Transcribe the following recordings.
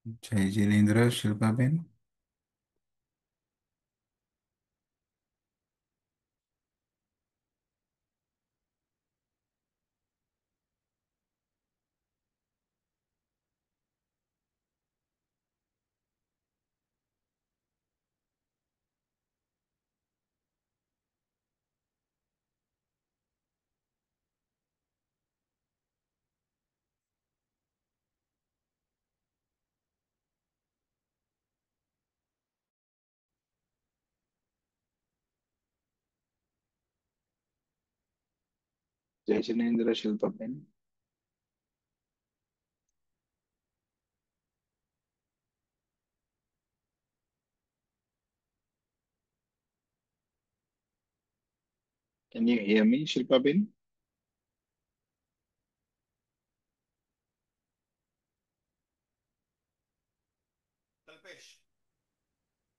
जय जिनेन्द्र शिल्पा बेन। जय Jinendra Shilpa Ben. Can you hear me, Shilpa Ben? Kalpesh.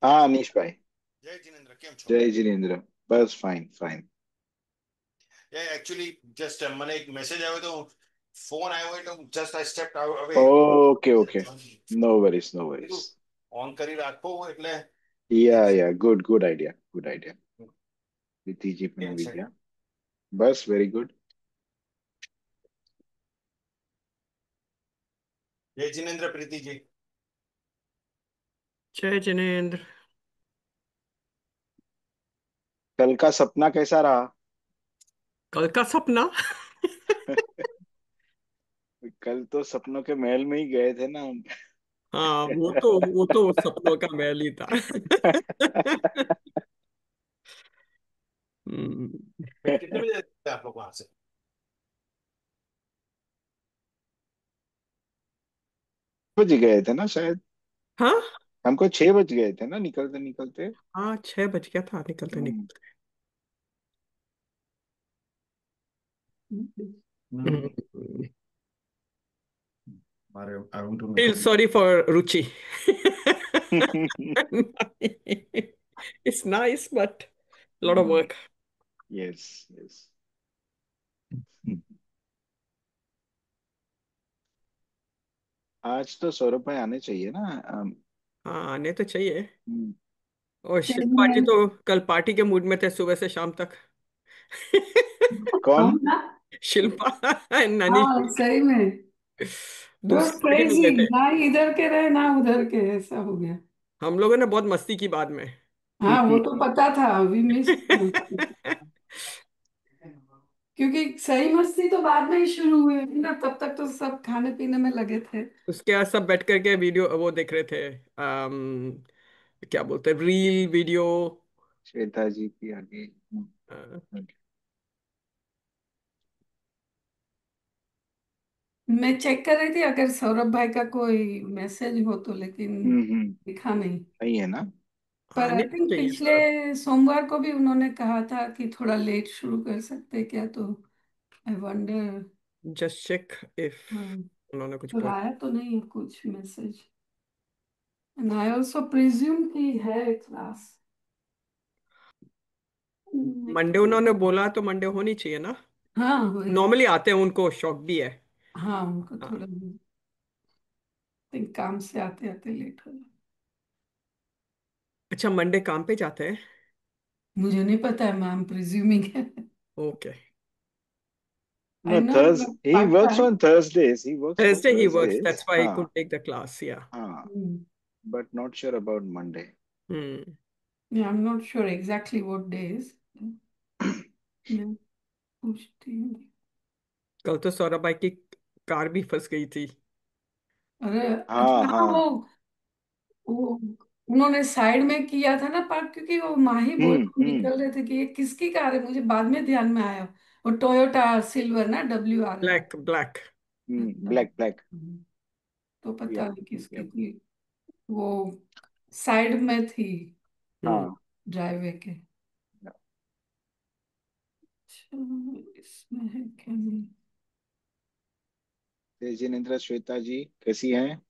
हाँ अनीश भाई। जय जिनेन्द्र केम छो? जय जिनेन्द्र। बस फाइन फाइन। ये एक्चुअली जस्ट મને એક મેસેજ આવ્યો તો ફોન આવ્યો એટલે just I stepped out away okay okay. No worries no કીધું वरीज। ઓન કરી રાખો એટલે yeah good good idea good idea. Preeti ji પણ કેમ આવી છે? ગયા। बस वेरी गुड। જય जिनेन्द्र प्रीति जी। जय जिनेन्द्र। कल का सपना कैसा रहा? कल का सपना? कल तो सपनों के महल में ही गए थे ना हम। हाँ, वो तो सपनों का महल ही था। हम्म। फिर कितने बजे थे आप लोग वहां से? बज गए थे ना शायद। हाँ हमको 6 बज गए थे ना निकलते निकलते। हाँ, 6 बज गया था निकलते हम्म। निकलते। हम्म, I want to make Feel a sorry for Ruchi. It's nice, but a lot of work. Yes yes. आज तो सौरभ भाई आने चाहिए ना। हाँ, आने तो चाहिए। हम्म। और शिल्पा जी तो कल पार्टी के मूड में थे सुबह से शाम तक। कौन? हाँ ना। शिल्पा ननी हाँ सही में। बस दूसरी पार्टी में क्रेजी, गए थे। ना इधर के रहे ना उधर के, ऐसा हो गया। हम लोगों ने बहुत मस्ती की बाद में। हाँ वो तो पता था, वी मिस। क्योंकि सही मस्ती तो बाद में ही शुरू हुई थी ना, तब तक तो सब खाने पीने में लगे थे। उसके बाद सब बैठ करके वीडियो वो देख रहे थे। क्या बोलते हैं, रील वीडियो। श्वेता जी की आगे। मैं चेक कर रही थी अगर सौरभ भाई का कोई मैसेज हो तो, लेकिन हम्म। दिखा नहीं। नहीं है ना। हाँ, पर आई आने तो थिंक चाहिए पिछले सर। सोमवार को भी उन्होंने कहा था कि थोड़ा लेट शुरू कर सकते क्या, तो I wonder. Just check if हाँ, उन्होंने कुछ पर बोला। आया तो नहीं है कुछ message. And I also presume कि है क्लास। मंडे उन्होंने बोला तो मंडे होनी चाहिए ना। हाँ वही। नॉर्मली आते हैं, उनको शौक भी है। हाँ उनको हाँ। थोड़ा think काम से आते आते लेट हो गया। अच्छा, मंडे काम पे जाते हैं? मुझे नहीं पता है, मैम प्रिज्यूमिंग है। Okay. I No, no Thursday. He part works time. on Thursdays. He works on Thursday he works, Thursdays. That's why he हाँ कुड टेक द क्लास, या। हाँ। But not sure about Monday. Hmm. I am not sure exactly what days. मैं पूछती हूँ। कल तो सौरभ भाई की कार भी फंस गई थी। अरे हाँ अच्छा, हाँ हाँ। वो उन्होंने साइड में किया था ना पार्क, क्योंकि वो माही बोल निकल रहे थे कि ये किसकी कार है, मुझे बाद में ध्यान में आया। वो टोयोटा सिल्वर ना, WRX। Black black. Black black. तो पता यप नहीं किसकी यप। थी। वो साइड में थी हम्म। हाँ। ड्राइवे के। चलो, इसमें है क्या नहीं। तेजिनेन्द्र श्वेता जी कैसी हैं?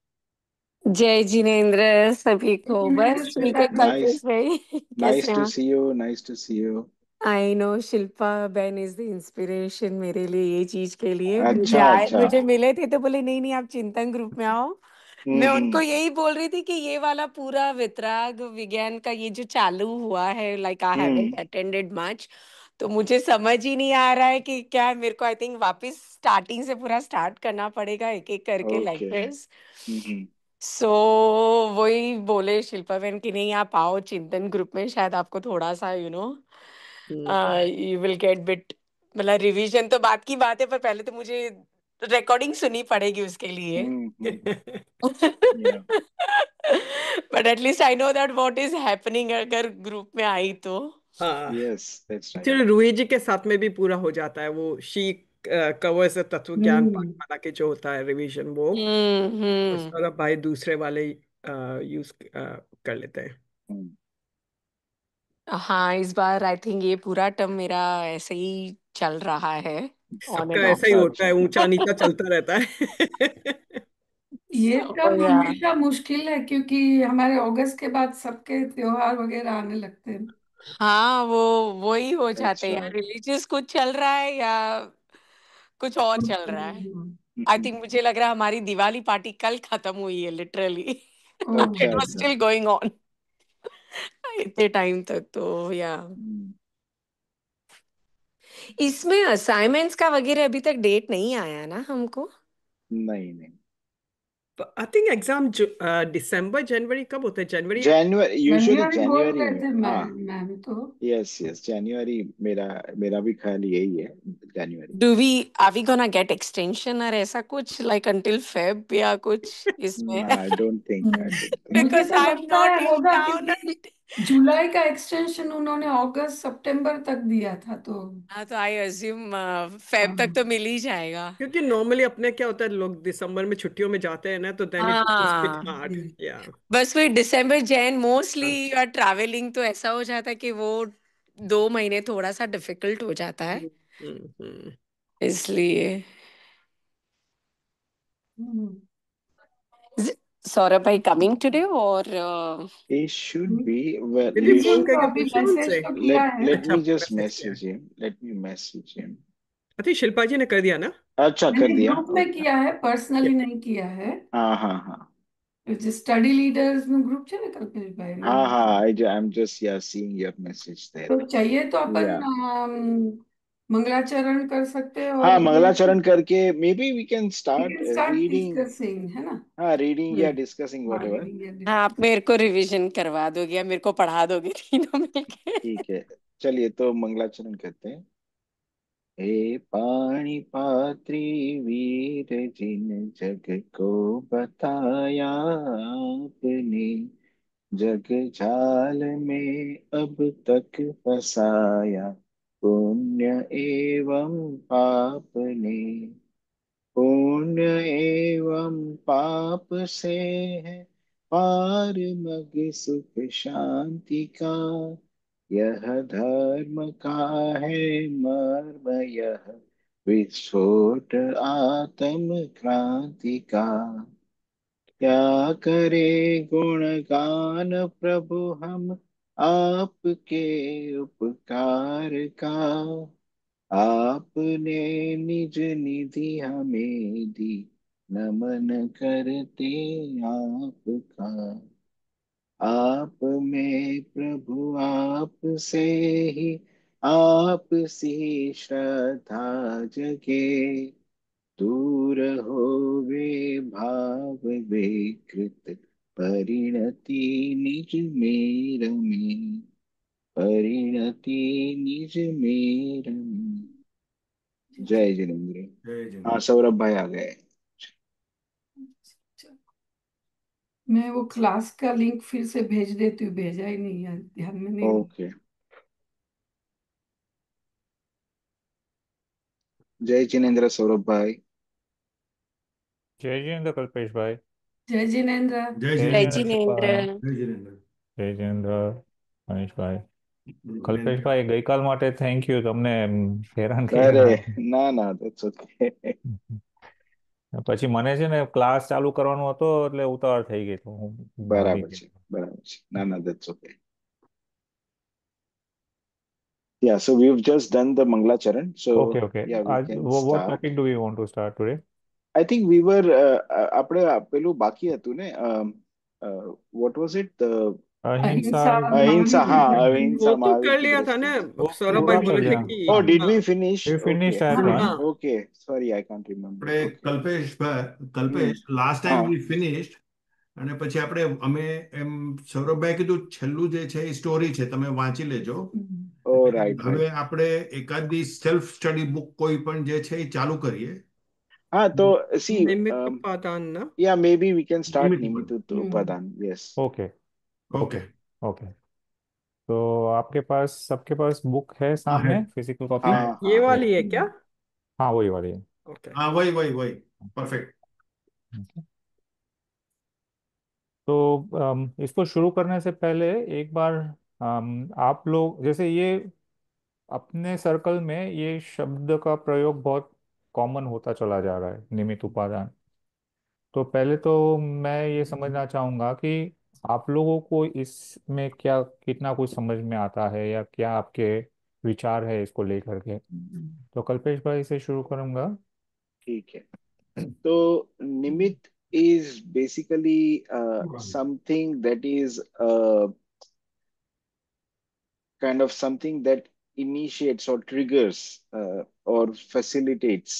जय जिनेन्द्र सभी को। जिनेंद्र बस ठीक श्वेता है, जी। कल्पेश नाइस। भाई कैसे नाइस हैं टू आप? See you. Nice to see you. I know Shilpa बहन इज द इंस्पिरेशन मेरे लिए, ये चीज के लिए। मुझे अच्छा आए, अच्छा। मुझे मिले थे तो बोले नहीं नहीं आप चिंतन ग्रुप में आओ। मैं उनको हम्म यही बोल रही थी कि ये वाला पूरा वितराग विज्ञान का ये जो चालू हुआ है, like I haven't hmm attended much, तो मुझे समझ ही नहीं आ रहा है कि क्या मेरे को, आई थिंक वापस स्टार्टिंग से पूरा स्टार्ट करना पड़ेगा एक एक करके ओके लेक्चर्स। हम्म सो वही बोले शिल्पा बहन कि नहीं आप आओ चिंतन ग्रुप में, शायद आपको थोड़ा सा हम्म, यू विल गेट बिट, मतलब रिवीजन तो बात की बात है, पर पहले तो मुझे रिकॉर्डिंग सुननी पड़ेगी उसके लिए। Hmm yeah but at least I know that what is happening अगर ग्रुप में आई तो। हाँ, yes that's right actually Ruhi ji के साथ में भी पूरा हो जाता है वो, शी कवर्स तत्व ज्ञान हम्म पाठमाला के जो होता है रिवीजन वो, और हम्म। सौरभ भाई दूसरे वाले यूज कर लेते हैं। हाँ, इस बार आई थिंक ये पूरा टर्म मेरा ऐसे ही चल रहा है, ऑन सबका एंड ऐसा ऑफ। ही होता अच्छा है, ऊंचा नीचा चलता रहता है। ये सो टर्म या हमेशा मुश्किल है क्योंकि हमारे अगस्त के बाद सबके त्योहार वगैरह आने लगते हैं। हाँ, वही हो जाते दैट्स हैं, या राइट रिलीजियस कुछ चल रहा है या कुछ और चल रहा है। आई थिंक मुझे लग रहा है हमारी दिवाली पार्टी कल खत्म हुई है लिटरली। अच्छा इट वाज अच्छा स्टिल गोइंग ऑन इतने टाइम तक तो, या हम्म, इसमें असाइनमेंट्स का वगैरह अभी तक डेट नहीं आया ना हमको। नहीं नहीं आई थिंक एग्जाम दिसंबर जनवरी कब होता है, जनवरी? जनवरी यूजुअली जनवरी बोल जनवरी रहे में थे हाँ मैम तो। यस यस जनवरी मेरा मेरा भी ख्याल यही है January do we are we gonna get extension और ऐसा कुछ लाइक अंटिल फेब या कुछ इसमें? आई डोंट थिंक मुझे बिकॉज तो आई एम लगता नॉट है इन होगा टाउन। क्योंकि जुलाई का एक्सटेंशन उन्होंने अगस्त सितंबर तक दिया था तो। हाँ, तो आई अज्यूम फेब तक हाँ तो मिल ही जाएगा। क्योंकि नॉर्मली अपने क्या होता है, लोग दिसंबर में छुट्टियों में जाते हैं ना, तो देन इट बिकम्स बिट हाँ, हार्ड। जी। या बस वही December Jan mostly you are travelling, तो ऐसा हो जाता है कि वो 2 महीने थोड़ा सा डिफिकल्ट हो जाता है, हम्म। इसलिए। हम्म, सौरभ भाई कमिंग टुडे और he should be well यदि you फोन should तो करके अभी पूछो मैसेज उनसे। तो किया है। let अच्छा, me just मैसेज किया है। message him I think Shilpa ji ने कर दिया ना। अच्छा कर मैंने दिया ग्रुप में ओके किया है, पर्सनली नहीं किया है। हाँ हाँ हाँ जो स्टडी लीडर्स में ग्रुप चले कल्पेश भाई ने। हाँ हाँ I'm just yeah seeing your message there तो चाहिए तो अपन yeah मंगलाचरण कर सकते हैं और हाँ मंगलाचरण करके may be we can we start can start reading discussing, है ना। हाँ रीडिंग या हम्म। डिस्कसिंग हाँ व्हाटएवर रीडिंग एंड हाँ, आप डिस्कसिंग। मेरे को रिवीजन करवा दोगे या मेरे को पढ़ा दोगे तीनों मिलके? ठीक है चलिए तो मंगलाचरण करते हैं हे पाणी पात्री वीर जिन जग को बताया आपने जग जाल में अब तक फसाया पुण्य एवं पाप ने पुण्य एवं पाप से है पार मग सुख शांति का यह धर्म का है मर्म यह विस्फोट आत्म क्रांति का क्या करे गुणगान प्रभु हम आपके उपकार का आपने निज निधि हमें दी नमन करते आपका आप में प्रभु आप से ही आप सी श्रद्धा जगे दूर होवे भाव विकृत परिणति निज मेर में परिणति निज मेर में जय जिनेन्द्र जय हाँ जिनेन्द्र। सौरभ भाई आ गए मैं वो क्लास का लिंक फिर से भेज देती हूँ, भेजा ही नहीं यार, ध्यान में नहीं रहा। ओके जय जिनेन्द्र सौरभ भाई जय जिनेन्द्र कल्पेश भाई। जय जिनेन्द्र। जय जय जय जिनेन्द्र जिनेन्द्र। शिल्पा जिनेन्द्र। बहन। जय जिनेन्द्र। जय जिनेन्द्र मनीष भाई। કલ્પેશ जिनेन्द्र। ભાઈ ગઈકાલ માટે થેન્ક યુ, તમને હેરાન અરે કર્યા. ના that's okay પછી મને છે ને ક્લાસ ચાલુ કરવાનો હતો એટલે ઉતાવળ થઈ ગઈ તો હું ભાગી ગયો. બરાબર છે ના that's okay yeah so we've just done the Mangla Charan so okay okay, yeah we આજ can what start topic do we want to start today? I think we were આપણે પેલું બાકી હતું ને what was it the अहिंसा अहिंसा अहिंसा महावीर की हाँ दृष्टि। अहिंसा वो तो महावीर कर की लिया था दृष्टि ना, वो सौरभ पूरा भाई कर बोले थे लिया। कि oh did हाँ we finish We finished okay that okay one. हाँ okay sorry I can't remember આપણે okay કલ્પેશ લાસ્ટ ટાઈમ હા વી ફિનિશ્ડ અને પછી આપણે અમે એમ સૌરભભાઈ કીધું છેલ્લું જે છે એ સ્ટોરી છે તમે વાંચી લેજો oh એટલે right હવે right આપણે એકાદી સેલ્ફ સ્ટડી બુક કોઈ પણ જે છે એ ચાલુ કરીએ हाँ तो see निमित्त उपादान ना। yeah maybe we can start નિમિત્ત Nimit ઉપાદાન Upadan yes okay okay okay. तो आपके पास, सबके पास बुक है हाँ सामने, है फिजिकल कॉपी? है हाँ ये हाँ वाली है क्या? हाँ वही वाली है। ओके हाँ वही वही वही परफेक्ट Okay. तो इसको शुरू करने से पहले एक बार आप लोग, जैसे ये अपने सर्कल में ये शब्द का प्रयोग बहुत कॉमन होता चला जा रहा है, निमित्त उपादान। तो पहले तो मैं ये समझना चाहूँगा कि आप लोगों को इसमें क्या, कितना कुछ समझ में आता है, या क्या आपके विचार है इसको लेकर के। तो कल्पेश भाई से शुरू करूँगा। ठीक है तो निमित is basically something that is kind of something that initiates or triggers or facilitates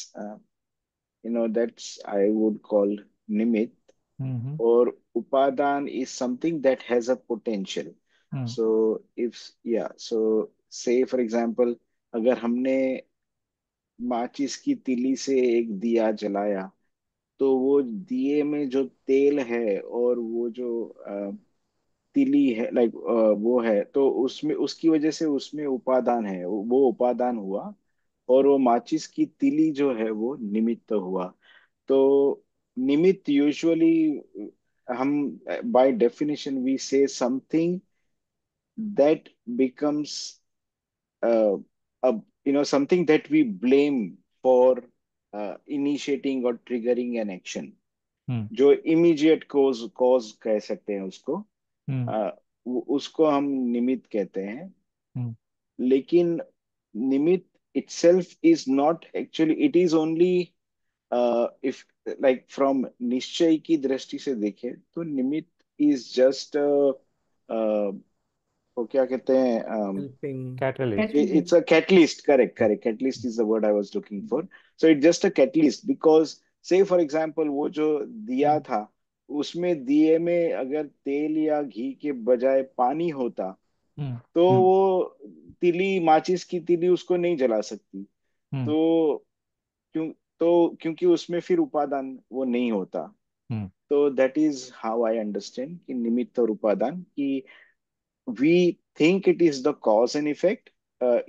that's I would call nimit hmm or upadan is something that has a potential hmm so if yeah so say for example अगर हमने माचिस की तीली से एक दिया जलाया तो वो दिए में जो तेल है और वो जो तिली है लाइक वो है तो उसमें उसकी वजह से उसमें उपादान है वो उपादान हुआ और वो माचिस की तिली जो है वो निमित्त हुआ तो निमित्त यूजुअली हम by definition we say something that becomes something that we blame for initiating or triggering an action हम्म जो इमीडिएट कॉज कह सकते हैं उसको हम्म उसको हम निमित्त कहते हैं हम्म लेकिन निमित्त itself is not actually it is only if like from निश्चय की दृष्टि से देखें तो निमित्त is just वो क्या कहते हैं helping catalyst. it's a catalyst correct catalyst is the word I was looking for so it's just a catalyst because say for example वो जो दिया था उसमें दिए में अगर तेल या घी के बजाय पानी होता हम्म तो वो तिली माचिस की तिली उसको नहीं जला सकती हम्म तो क्यों तो क्योंकि उसमें फिर उपादान वो नहीं होता हम्म तो that is how I understand कि निमित्त और उपादान कि we think it is the cause and effect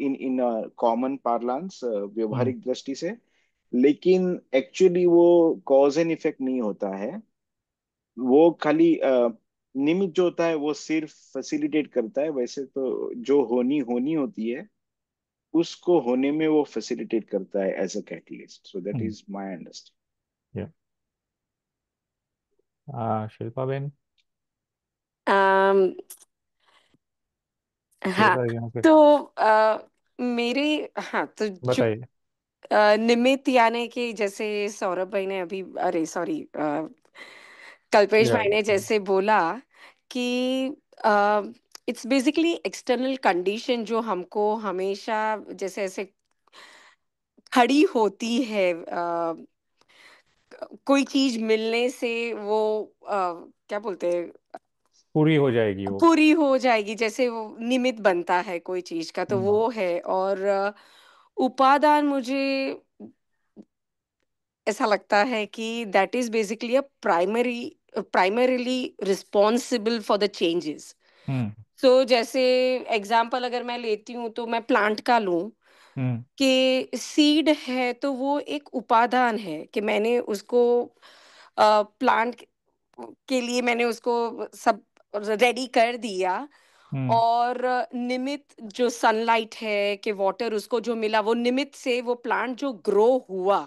in a common parlance हम्म व्यवहारिक दृष्टि से लेकिन एक्चुअली वो कॉज एंड इफेक्ट नहीं होता है वो खाली निमित्त जो होता है वो सिर्फ फैसिलिटेट करता है वैसे तो जो होनी होनी होती है उसको होने में वो फैसिलिटेट करता है as a catalyst so that hmm is my understanding या शिल्पा बेन अम, शुरू हाँ करेंगे फिर, तो मेरे हाँ तो जो बताइए। निमित्त यानी कि जैसे सौरभ भाई ने अभी, अरे सॉरी, कल्पेश या भाई ने जैसे बोला कि इट्स बेसिकली एक्सटर्नल कंडीशन जो हमको हमेशा जैसे ऐसे खड़ी होती है, कोई चीज मिलने से वो क्या बोलते हैं, पूरी हो जाएगी वो। पूरी हो जाएगी, जैसे वो निमित्त बनता है कोई चीज का, तो हम्म वो है। और उपादान मुझे ऐसा लगता है कि that is basically a primarily responsible for the changes. Hmm so जैसे एग्जाम्पल अगर मैं लेती हूँ तो मैं प्लांट का लूं हम्म कि सीड है, तो वो एक उपादान है कि मैंने उसको प्लांट के लिए मैंने उसको सब रेडी कर दिया। हम्म और निमित्त जो सनलाइट है कि वाटर उसको जो मिला, वो निमित्त से वो प्लांट जो ग्रो हुआ,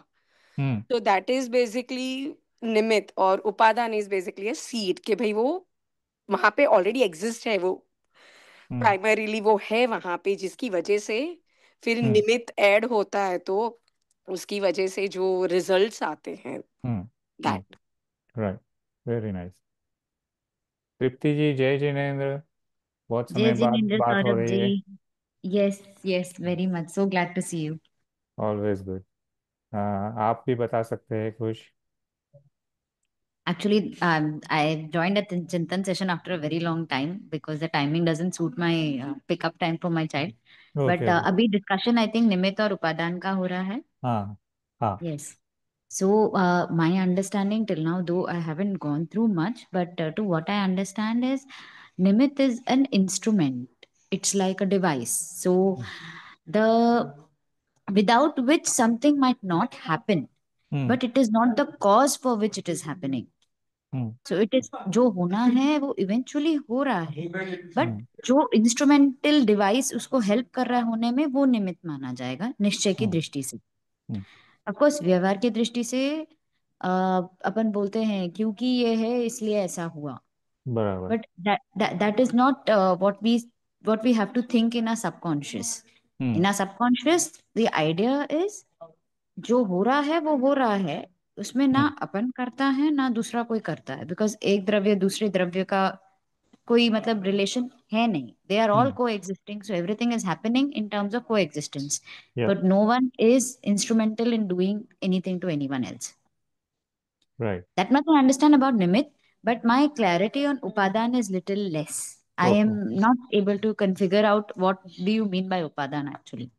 हम्म तो दैट इज बेसिकली निमित्त। और उपादान इज बेसिकली अ सीड कि भाई वो वहां पे ऑलरेडी एग्जिस्ट है, वो हम्म प्राइमरीली वो है वहां पे, जिसकी वजह से फिर हम्म निमित्त ऐड होता है तो उसकी वजह से जो रिजल्ट्स आते हैं, hmm. Hmm. That. Right. Very nice. Tripti ji, जय जिनेन्द्र। बहुत जय समय बाद जिनेन्द्र बात हो सौरभ रही जी। है। Yes yes, very much so glad to see you. Always good. आप भी बता सकते हैं कुछ? Actually, I joined a Chintan session after a very long time because the timing doesn't suit my pickup time for my child. But okay okay. अभी discussion I think निमित्त और उपादान का हो रहा है. हाँ हाँ। Yes. So my understanding till now, though I haven't gone through much, but to what I understand is Nimit is an instrument. It's like a device. So the without which something might not happen, hmm. but it is not the cause for which it is happening. Hmm. So it is, जो होना है वो eventually हो रहा है, but हम्म। जो instrumental device उसको help कर रहा है होने में, वो निमित्त माना जाएगा निश्चय की हम्म। दृष्टि से. हम्म। ऑफ कोर्स व्यवहार की दृष्टि से अपन बोलते हैं क्योंकि ये है इसलिए ऐसा हुआ, बराबर। But that is not what we have to think in our subconscious. Hmm. In our subconscious, the idea is जो हो रहा है वो हो रहा है, उसमें ना हम्म। अपन करता है ना दूसरा कोई करता है, बिकॉज एक द्रव्य दूसरे द्रव्य का कोई मतलब रिलेशन है नहीं. They are all hmm. Coexisting, so everything is happening in terms of coexistence, yup. But no one is instrumental in doing anything to anyone else. Right. That much I understand about Nimit, but my clarity on Upadan is little less. I okay. am not able to configure out what do you mean by Upadan actually.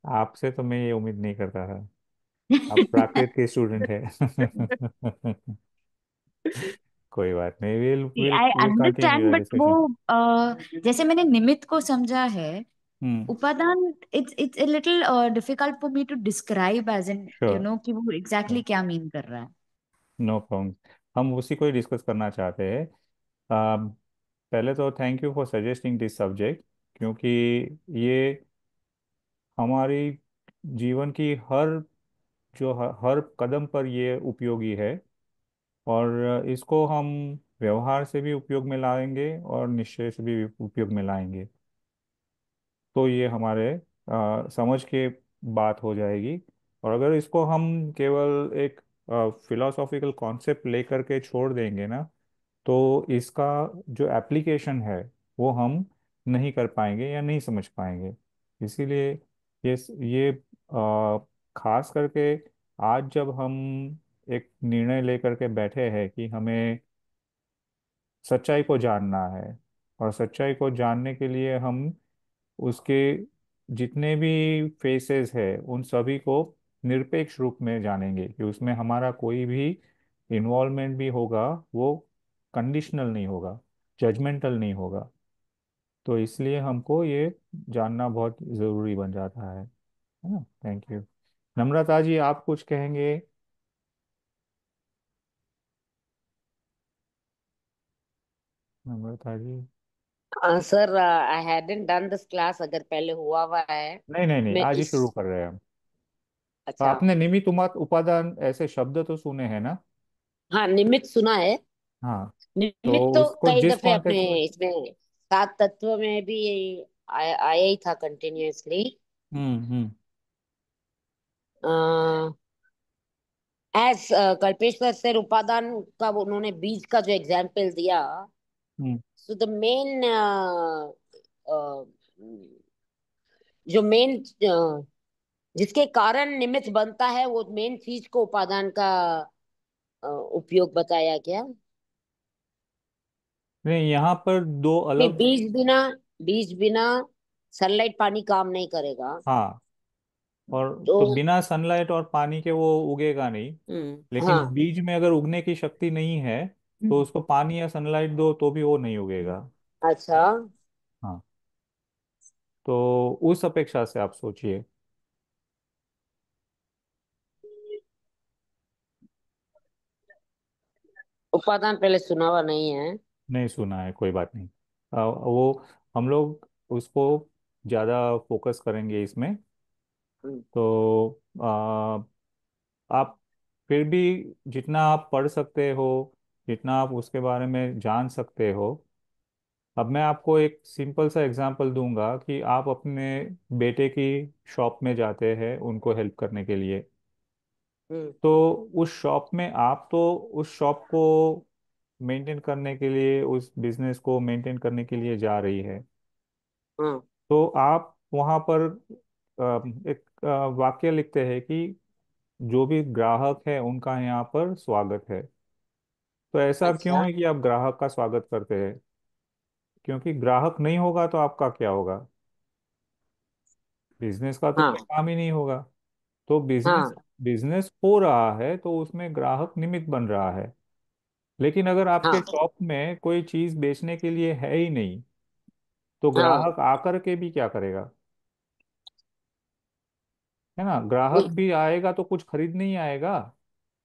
आपसे तो मैं ये उम्मीद नहीं करता था। आप प्राकृत के स्टूडेंट है। कोई बात नहीं। Will will I will continue understand, the but वो डिस्कशन। जैसे मैंने निमित्त को समझा है, हम्म। उपादान it's a little difficult for me to describe as in sure. कि वो exactly क्या मीन कर रहा है. No problem. हम उसी को ही डिस्कस करना चाहते हैं। पहले तो thank you for suggesting this subject, क्योंकि ये हमारी जीवन की हर कदम पर ये उपयोगी है। और इसको हम व्यवहार से भी उपयोग में लाएंगे और निश्चय से भी उपयोग में लाएंगे, तो ये हमारे समझ के बात हो जाएगी। और अगर इसको हम केवल एक फिलोसॉफिकल कॉन्सेप्ट लेकर के छोड़ देंगे ना, तो इसका जो एप्लीकेशन है वो हम नहीं कर पाएंगे या नहीं समझ पाएंगे। इसीलिए ये ये खास करके आज जब हम एक निर्णय लेकर के बैठे हैं कि हमें सच्चाई को जानना है, और सच्चाई को जानने के लिए हम उसके जितने भी फेसेस है उन सभी को निरपेक्ष रूप में जानेंगे, कि उसमें हमारा कोई भी इन्वॉल्वमेंट भी होगा वो कंडीशनल नहीं होगा, जजमेंटल नहीं होगा। तो इसलिए हमको ये जानना बहुत ज़रूरी बन जाता है ना। Thank you. नम्रता जी, आप कुछ कहेंगे? Namrata ji. Sir, I hadn't done this class, अगर पहले हुआ हुआ है नहीं नहीं नहीं, मैं आज ही इस। शुरू कर रहे हैं हम। तो अच्छा। आपने निमित्त उपादान ऐसे शब्द तो सुने हैं ना? हाँ, निमित्त सुना है। हाँ। तो निमित्त तो उसको कई जिस दफे अपने कॉन्टेक्स्ट में। इसमें सात तत्व में भी आया ही था कंटिन्यूअसली। हम्म। एज कल्पेश्वर सर, उपादान का उन्होंने बीज का जो एग्जाम्पल दिया, हम्म। सो द मेन जो मेन जिसके कारण निमित्त बनता है, वो मेन चीज को उपादान का उपयोग बताया गया। नहीं, यहाँ पर दो नहीं, अलग। बीज बिना सनलाइट पानी काम नहीं करेगा। हाँ। और तो तो बिना सनलाइट और पानी के वो उगेगा नहीं। लेकिन हाँ। बीज में अगर उगने की शक्ति नहीं है, तो उसको पानी या सनलाइट दो तो भी वो नहीं उगेगा। अच्छा। हाँ। तो उस अपेक्षा से आप सोचिए। उपादान पहले सुना हुआ नहीं है। नहीं सुना है, कोई बात नहीं। वो हम लोग उसको ज़्यादा फोकस करेंगे इसमें। हम्म। तो आप फिर भी जितना आप पढ़ सकते हो, जितना आप उसके बारे में जान सकते हो, अब मैं आपको एक सिंपल सा एग्जांपल दूंगा कि आप अपने बेटे की शॉप में जाते हैं उनको हेल्प करने के लिए। हम्म। तो उस शॉप में आप तो उस शॉप को मेंटेन करने के लिए, उस बिजनेस को मेंटेन करने के लिए जा रही है। हाँ। तो आप वहाँ पर एक वाक्य लिखते हैं कि जो भी ग्राहक है उनका यहाँ पर स्वागत है। तो ऐसा क्यों अच्छा। है कि आप ग्राहक का स्वागत करते हैं? क्योंकि ग्राहक नहीं होगा तो आपका क्या होगा? बिजनेस का तो हाँ। कोई काम ही नहीं होगा। तो बिजनेस हाँ। बिजनेस हो रहा है तो उसमें ग्राहक निमित्त बन रहा है। लेकिन अगर आपके हाँ। शॉप में कोई चीज बेचने के लिए है ही नहीं, तो हाँ। ग्राहक आकर के भी क्या करेगा? है ना, ग्राहक बिल्कुल। भी आएगा तो कुछ खरीद नहीं आएगा।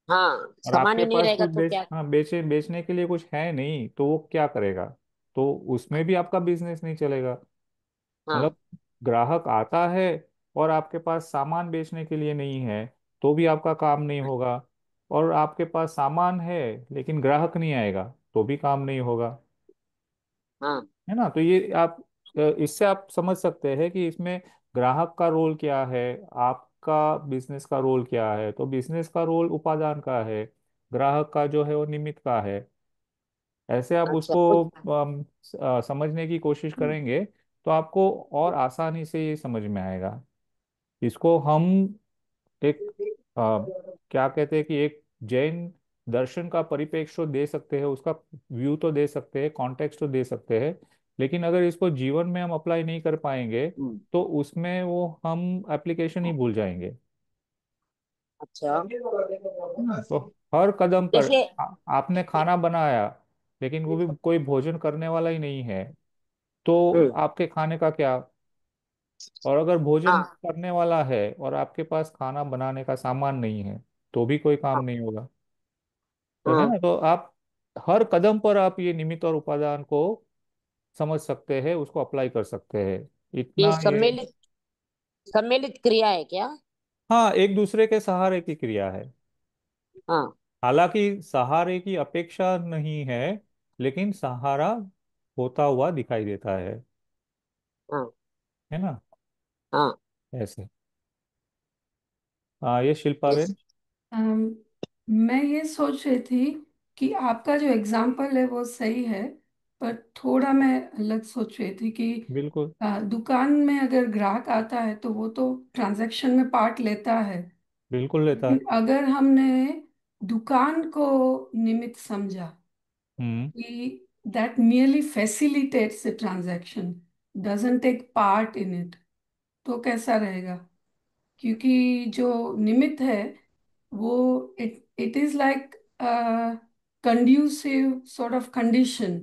हाँ, और सामान आपके ही नहीं पास रहेगा कुछ तो क्या। बेचने के लिए कुछ है नहीं तो वो क्या करेगा? तो उसमें भी आपका बिजनेस नहीं चलेगा। हाँ। मतलब ग्राहक आता है और आपके पास सामान बेचने के लिए नहीं है तो भी आपका काम नहीं होगा। और आपके पास सामान है लेकिन ग्राहक नहीं आएगा तो भी काम नहीं होगा। हाँ। है ना? तो ये आप इससे आप समझ सकते हैं कि इसमें ग्राहक का रोल क्या है, आपका बिजनेस का रोल क्या है। तो बिजनेस का रोल उपादान का है, ग्राहक का जो है वो निमित्त का है। ऐसे आप अच्छा उसको कुछ। समझने की कोशिश करेंगे तो आपको और आसानी से ये समझ में आएगा। इसको हम एक क्या कहते हैं कि एक जैन दर्शन का परिप्रेक्ष्य तो दे सकते हैं, उसका व्यू तो दे सकते हैं, कॉन्टेक्स्ट तो दे सकते हैं। लेकिन अगर इसको जीवन में हम अप्लाई नहीं कर पाएंगे हम्म। तो उसमें वो हम एप्लीकेशन ही भूल जाएंगे। अच्छा है ना? तो हर कदम पर जैसे। आपने खाना बनाया लेकिन वो भी कोई भोजन करने वाला ही नहीं है तो हम्म। आपके खाने का क्या? और अगर भोजन हाँ। करने वाला है और आपके पास खाना बनाने का सामान नहीं है तो भी कोई काम हाँ। नहीं होगा। तो है हाँ। ना, तो आप हर कदम पर आप ये निमित्त और उपादान को समझ सकते हैं, उसको अप्लाई कर सकते हैं। ये इतना ये। सम्मिलित सम्मिलित क्रिया है क्या। हाँ, एक दूसरे के सहारे की क्रिया है। हाँ। हालांकि सहारे की अपेक्षा नहीं है, लेकिन सहारा होता हुआ दिखाई देता हाँ। है ना? हाँ। ऐसे। हाँ, ये शिल्पा जैसे। बेन। अम, मैं ये सोच रही थी कि आपका जो एग्जाम्पल है वो सही है, पर थोड़ा मैं अलग सोच रही थी कि बिल्कुल। दुकान में अगर ग्राहक आता है तो वो तो ट्रांजैक्शन में पार्ट लेता है, बिल्कुल लेता है। लेकिन अगर हमने दुकान को निमित्त समझा हम्म। कि that merely facilitates the transaction, doesn't take part in it, तो कैसा रहेगा? क्योंकि जो निमित्त है वो it is like conducive sort of condition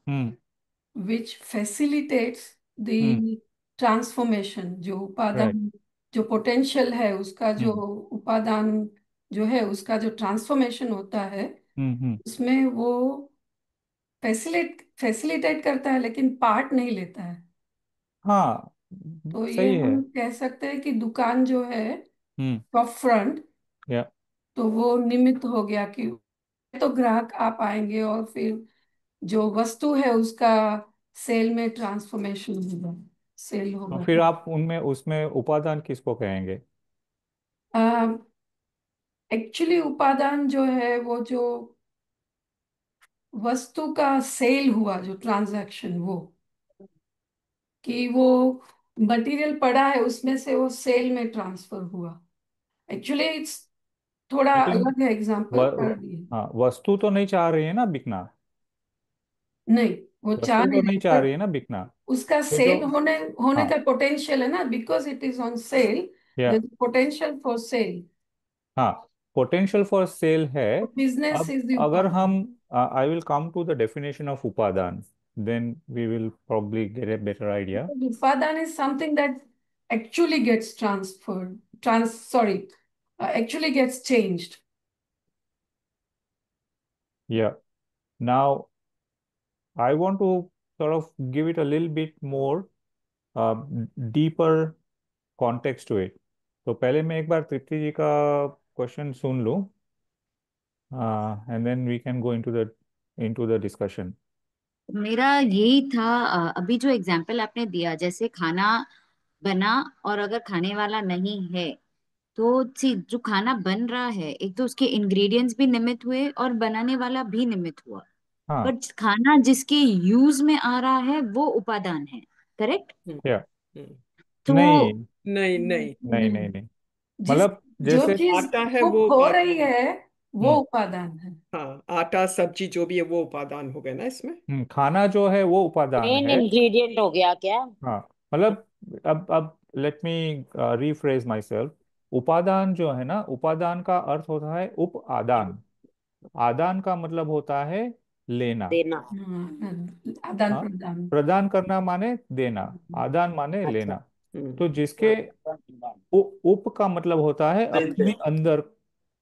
hmm. which facilitates hmm. the transformation, जो राइट। उपादान, जो पोटेंशियल है उसका, जो हम्म। उपादान जो है उसका जो ट्रांसफॉर्मेशन होता है, हम्म। हम्म। उसमें वो फैसिलिटेट करता है लेकिन पार्ट नहीं लेता है। हाँ, तो ये सही है। हम कह सकते हैं कि दुकान जो है हम्म। शॉप फ्रंट, या। तो वो निमित्त हो गया कि तो ग्राहक आप आएंगे और फिर जो वस्तु है उसका सेल में ट्रांसफॉर्मेशन होगा, सेल तो होगा। फिर आप उनमें उसमें उपादान किसको कहेंगे? एक्चुअली उपादान जो है वो जो वस्तु का सेल हुआ, जो ट्रांजैक्शन, वो कि वो मटेरियल पड़ा है उसमें से वो सेल में ट्रांसफर हुआ। एक्चुअली इट्स थोड़ा लेकिन अलग है एग्जांपल, व, पर ये हाँ, वस्तु तो नहीं चाह रही है ना बिकना। नहीं, वो चाह वस्तु तो नहीं नहीं रहे, चाह पर रही है ना बिकना। उसका तो जो। सेल होने होने हाँ। का पोटेंशियल है ना, because it is on sale, yeah. There potential for sale. हाँ, पोटेंशियल फॉर सेल है। बिजनेस अब इज द अगर उपादान। हम I will come to the definition of उपादान, then we will probably get a better idea. Upadan is something that actually gets transferred, actually gets changed. Yeah. Now, I want to sort of give it a little bit more uh, deeper context to it. तो पहले मैं एक बार तृप्ति जी का question सुन लूं, and then we can go into the discussion. मेरा यही था। अभी जो एग्जाम्पल आपने दिया, जैसे खाना बना और अगर खाने वाला नहीं है, तो सी जो खाना बन रहा है, एक तो उसके इंग्रेडिएंट्स भी निमित हुए और बनाने वाला भी निमित हुआ, हाँ। बट खाना जिसके यूज में आ रहा है वो उपादान है। करेक्ट। हम्म, या हम्म। तो नहीं, नहीं नहीं, नहीं, नहीं, नहीं, नहीं, जिस मतलब जो जैसे चीज आटा है कुक वो हो उपादान। रही है वो हम्म उपादान है। हाँ, आटा सब्जी जो भी है वो उपादान हो गए ना इसमें। खाना जो है वो उपादान मेन है। इंग्रेडिएंट हो गया क्या? हाँ, मतलब अब let me rephrase my self. उपादान जो है ना, उपादान का अर्थ होता है उप आदान। आदान का मतलब होता है लेना। देना। हाँ, आदान हाँ, प्रदान। प्रदान करना माने देना, आदान माने अच्छा। लेना। हम्म। तो जिसके उप का मतलब होता है अपने अंदर,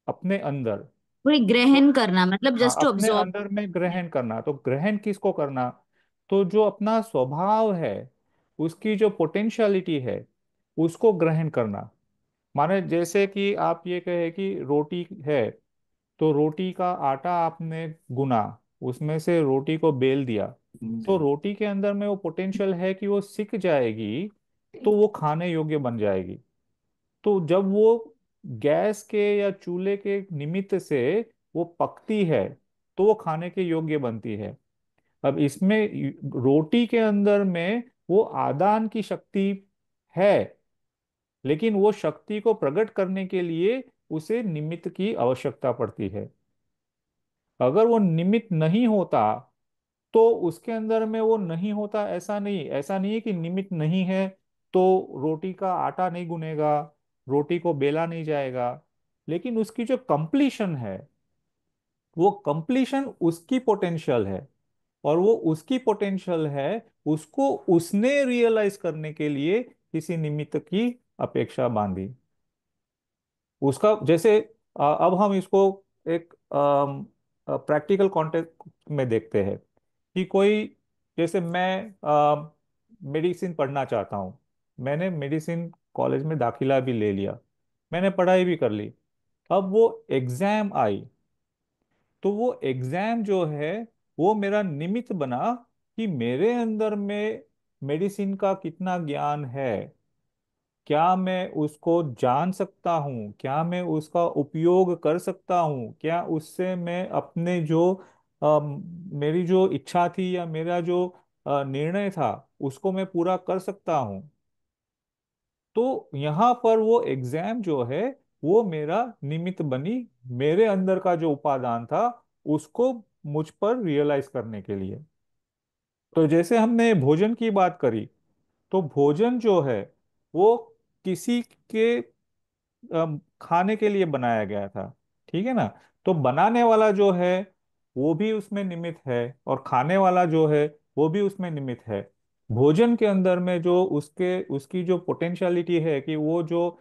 अपने अंदर। कोई तो ग्रहण करना, मतलब हाँ, जस्ट टू अपने ऑब्जॉर्व। अंदर में ग्रहण करना, तो ग्रहण किसको करना? तो जो अपना स्वभाव है, उसकी जो पोटेंशियलिटी है, उसको ग्रहण करना। माने जैसे कि आप ये कहे कि रोटी है, तो रोटी का आटा आपने गुना, उसमें से रोटी को बेल दिया, तो रोटी के अंदर में वो पोटेंशियल है कि वो सिक जाएगी, तो वो खाने योग्य बन जाएगी। तो जब वो गैस के या चूल्हे के निमित्त से वो पकती है, तो वो खाने के योग्य बनती है। अब इसमें रोटी के अंदर में वो आदान की शक्ति है, लेकिन वो शक्ति को प्रकट करने के लिए उसे निमित्त की आवश्यकता पड़ती है। अगर वो निमित्त नहीं होता, तो उसके अंदर में वो नहीं होता, ऐसा नहीं है कि निमित्त नहीं है तो रोटी का आटा नहीं गुनेगा, रोटी को बेला नहीं जाएगा। लेकिन उसकी जो कंप्लीशन है, वो कंप्लीशन उसकी पोटेंशियल है, और वो उसकी पोटेंशियल है, उसको उसने रियलाइज करने के लिए किसी निमित्त की अपेक्षा बांधी। उसका जैसे अब हम इसको एक प्रैक्टिकल कॉन्टेक्स्ट में देखते हैं कि कोई, जैसे मैं मेडिसिन पढ़ना चाहता हूँ, मैंने मेडिसिन कॉलेज में दाखिला भी ले लिया, मैंने पढ़ाई भी कर ली। अब वो एग्जाम आई, तो वो एग्जाम जो है वो मेरा निमित्त बना कि मेरे अंदर में मेडिसिन का कितना ज्ञान है, क्या मैं उसको जान सकता हूँ, क्या मैं उसका उपयोग कर सकता हूँ, क्या उससे मैं अपने जो मेरी जो इच्छा थी या मेरा जो निर्णय था, उसको मैं पूरा कर सकता हूँ। तो यहाँ पर वो एग्जाम जो है वो मेरा निमित्त बनी, मेरे अंदर का जो उपादान था उसको मुझ पर रियलाइज करने के लिए। तो जैसे हमने भोजन की बात करी, तो भोजन जो है वो किसी के खाने के लिए बनाया गया था, ठीक है ना? तो बनाने वाला जो है वो भी उसमें निमित्त है, और खाने वाला जो है वो भी उसमें निमित्त है। भोजन के अंदर में जो उसके उसकी जो पोटेंशियलिटी है कि वो जो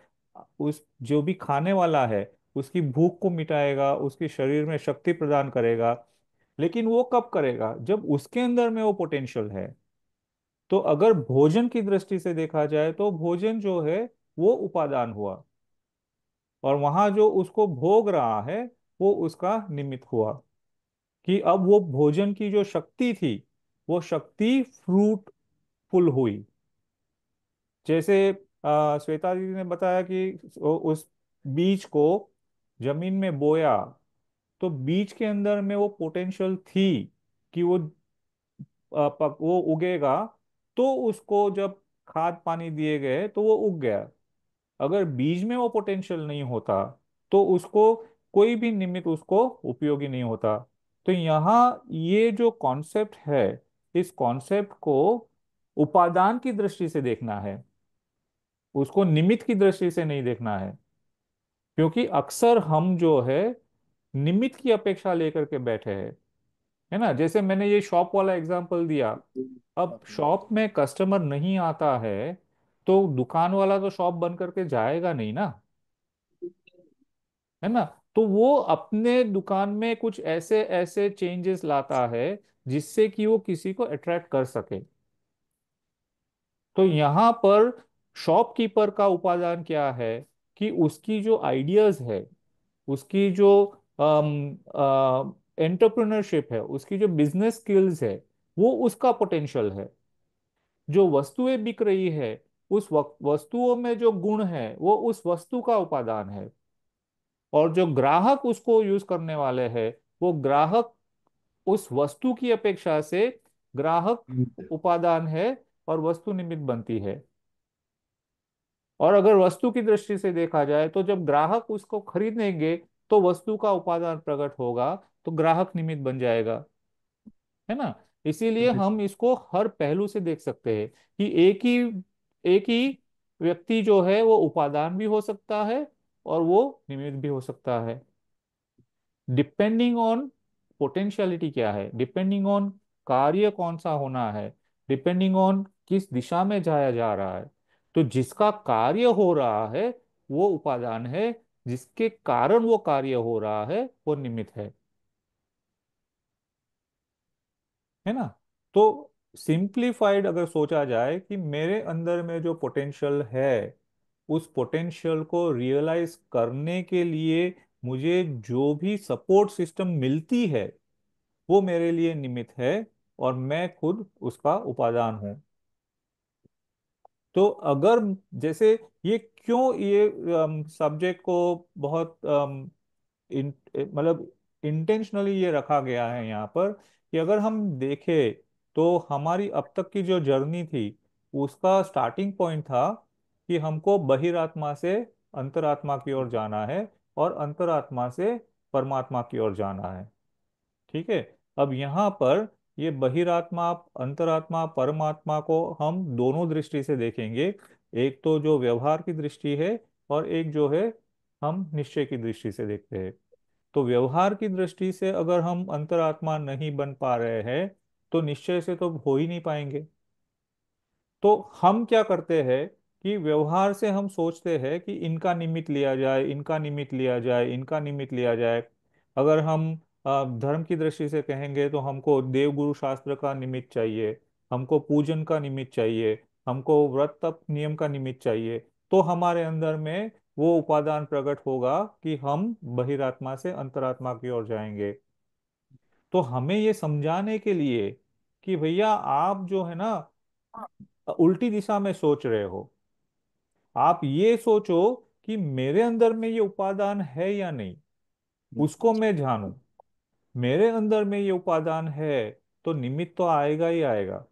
उस जो भी खाने वाला है उसकी भूख को मिटाएगा, उसके शरीर में शक्ति प्रदान करेगा। लेकिन वो कब करेगा? जब उसके अंदर में वो पोटेंशियल है। तो अगर भोजन की दृष्टि से देखा जाए, तो भोजन जो है वो उपादान हुआ, और वहां जो उसको भोग रहा है वो उसका निमित्त हुआ। कि अब वो भोजन की जो शक्ति थी, वो शक्ति फ्रूटफुल हुई। जैसे श्वेता दीदी ने बताया कि उस बीज को जमीन में बोया, तो बीज के अंदर में वो पोटेंशियल थी कि वो वो उगेगा। तो उसको जब खाद पानी दिए गए तो वो उग गया। अगर बीज में वो पोटेंशियल नहीं होता, तो उसको कोई भी निमित्त उसको उपयोगी नहीं होता। तो यहाँ ये जो कॉन्सेप्ट है, इस कॉन्सेप्ट को उपादान की दृष्टि से देखना है, उसको निमित्त की दृष्टि से नहीं देखना है। क्योंकि अक्सर हम जो है निमित्त की अपेक्षा लेकर के बैठे हैं, है ना? जैसे मैंने ये शॉप वाला एग्जांपल दिया। अब शॉप में कस्टमर नहीं आता है, तो दुकान वाला तो शॉप बंद करके जाएगा नहीं ना, है ना? तो वो अपने दुकान में कुछ ऐसे ऐसे चेंजेस लाता है जिससे कि वो किसी को अट्रैक्ट कर सके। तो यहाँ पर शॉपकीपर का उपादान क्या है? कि उसकी जो आइडियाज है, उसकी जो एंटरप्रेन्योरशिप है, उसकी जो बिजनेस स्किल्स है, वो उसका पोटेंशियल है। जो वस्तुएं बिक रही है, उस वस्तुओं में जो गुण है वो उस वस्तु का उपादान है। और जो ग्राहक उसको यूज करने वाले हैं, वो ग्राहक उस वस्तु की अपेक्षा से ग्राहक उपादान है और वस्तु निमित्त बनती है। और अगर वस्तु की दृष्टि से देखा जाए तो जब ग्राहक उसको खरीदेंगे तो वस्तु का उपादान प्रकट होगा, तो ग्राहक निमित्त बन जाएगा, है ना। इसीलिए हम इसको हर पहलू से देख सकते हैं कि एक ही व्यक्ति जो है वो उपादान भी हो सकता है और वो निमित्त भी हो सकता है, डिपेंडिंग ऑन पोटेंशियलिटी क्या है, डिपेंडिंग ऑन कार्य कौन सा होना है, डिपेंडिंग ऑन किस दिशा में जाया जा रहा है। तो जिसका कार्य हो रहा है वो उपादान है, जिसके कारण वो कार्य हो रहा है वो निमित्त है ना। तो सिंप्लीफाइड अगर सोचा जाए कि मेरे अंदर में जो पोटेंशियल है, उस पोटेंशियल को रियलाइज करने के लिए मुझे जो भी सपोर्ट सिस्टम मिलती है वो मेरे लिए निमित्त है और मैं खुद उसका उपादान हूं। तो अगर जैसे ये क्यों ये सब्जेक्ट को बहुत मतलब इंटेंशनली ये रखा गया है यहाँ पर, कि अगर हम देखें तो हमारी अब तक की जो जर्नी थी उसका स्टार्टिंग पॉइंट था कि हमको बहिरात्मा से अंतरात्मा की ओर जाना है और अंतरात्मा से परमात्मा की ओर जाना है। ठीक है। अब यहाँ पर ये बहिरात्मा अंतरात्मा परमात्मा को हम दोनों दृष्टि से देखेंगे। एक तो जो व्यवहार की दृष्टि है और एक जो है हम निश्चय की दृष्टि से देखते हैं। तो व्यवहार की दृष्टि से अगर हम अंतरात्मा नहीं बन पा रहे हैं तो निश्चय से तो हो ही नहीं पाएंगे। तो हम क्या करते हैं कि व्यवहार से हम सोचते हैं कि इनका निमित्त लिया जाए, इनका निमित्त लिया जाए, इनका निमित्त लिया जाए। अगर हम धर्म की दृष्टि से कहेंगे तो हमको देवगुरु शास्त्र का निमित्त चाहिए, हमको पूजन का निमित्त चाहिए, हमको व्रत तप नियम का निमित्त चाहिए। तो हमारे अंदर में वो उपादान प्रकट होगा कि हम बहिरात्मा से अंतरात्मा की ओर जाएंगे। तो हमें ये समझाने के लिए कि भैया आप जो है ना उल्टी दिशा में सोच रहे हो, आप ये सोचो कि मेरे अंदर में ये उपादान है या नहीं, उसको मैं जानूं। मेरे अंदर में ये उपादान है तो निमित्त तो आएगा ही आएगा।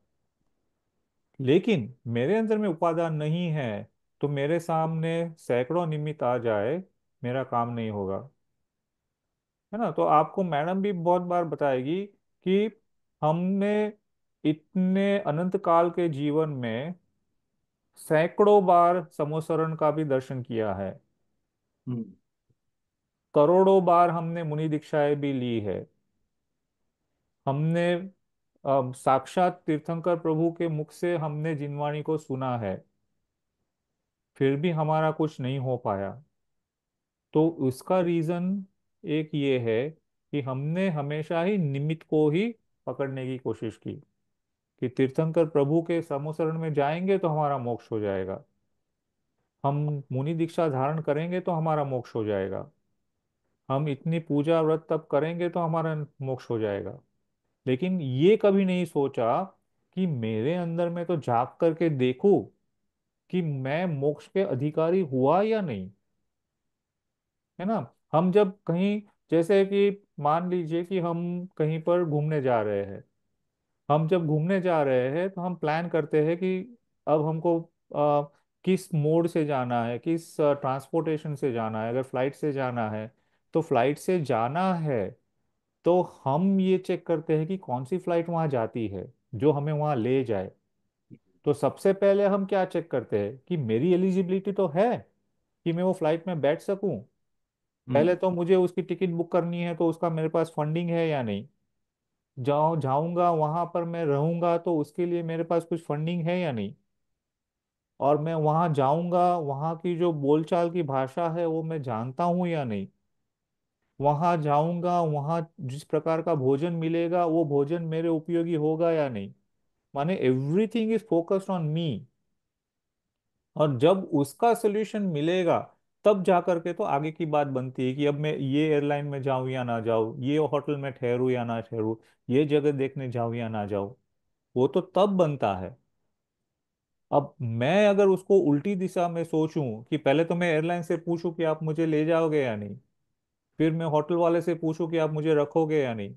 लेकिन मेरे अंदर में उपादान नहीं है तो मेरे सामने सैकड़ों निमित्त आ जाए, मेरा काम नहीं होगा, है ना। तो आपको मैडम भी बहुत बार बताएगी कि हमने इतने अनंत काल के जीवन में सैकड़ों बार समोसरण का भी दर्शन किया है, हम्म। करोड़ों बार हमने मुनि दीक्षाएं भी ली है, हमने साक्षात तीर्थंकर प्रभु के मुख से हमने जिनवाणी को सुना है, फिर भी हमारा कुछ नहीं हो पाया। तो उसका रीजन एक ये है कि हमने हमेशा ही निमित्त को ही पकड़ने की कोशिश की कि तीर्थंकर प्रभु के समोसरण में जाएंगे तो हमारा मोक्ष हो जाएगा, हम मुनि दीक्षा धारण करेंगे तो हमारा मोक्ष हो जाएगा, हम इतनी पूजा व्रत तप करेंगे तो हमारा मोक्ष हो जाएगा। लेकिन ये कभी नहीं सोचा कि मेरे अंदर में तो झांक करके देखूं कि मैं मोक्ष के अधिकारी हुआ या नहीं, है ना। हम जब कहीं, जैसे कि मान लीजिए कि हम कहीं पर घूमने जा रहे हैं, हम जब घूमने जा रहे हैं तो हम प्लान करते हैं कि अब हमको किस मोड से जाना है, किस ट्रांसपोर्टेशन से जाना है। अगर फ्लाइट से जाना है तो फ्लाइट से जाना है तो हम ये चेक करते हैं कि कौन सी फ्लाइट वहां जाती है जो हमें वहां ले जाए। तो सबसे पहले हम क्या चेक करते हैं कि मेरी एलिजिबिलिटी तो है कि मैं वो फ्लाइट में बैठ सकूं। पहले तो मुझे उसकी टिकट बुक करनी है तो उसका मेरे पास फंडिंग है या नहीं, जाऊंगा वहां पर मैं रहूंगा तो उसके लिए मेरे पास कुछ फंडिंग है या नहीं, और मैं वहां जाऊंगा वहां की जो बोलचाल की भाषा है वो मैं जानता हूँ या नहीं, वहां जाऊंगा वहां जिस प्रकार का भोजन मिलेगा वो भोजन मेरे उपयोगी होगा या नहीं। माने everything is focused on me. और जब उसका सोल्यूशन मिलेगा तब जा करके तो आगे की बात बनती है कि अब मैं ये एयरलाइन में जाऊं या ना जाऊं, ये होटल में ठहरूं या ना ठहरूं, ये जगह देखने जाऊं या ना जाऊं। वो तो तब बनता है। अब मैं अगर उसको उल्टी दिशा में सोचूं कि पहले तो मैं एयरलाइन से पूछूं कि आप मुझे ले जाओगे या नहीं, फिर मैं होटल वाले से पूछूं कि आप मुझे रखोगे या नहीं,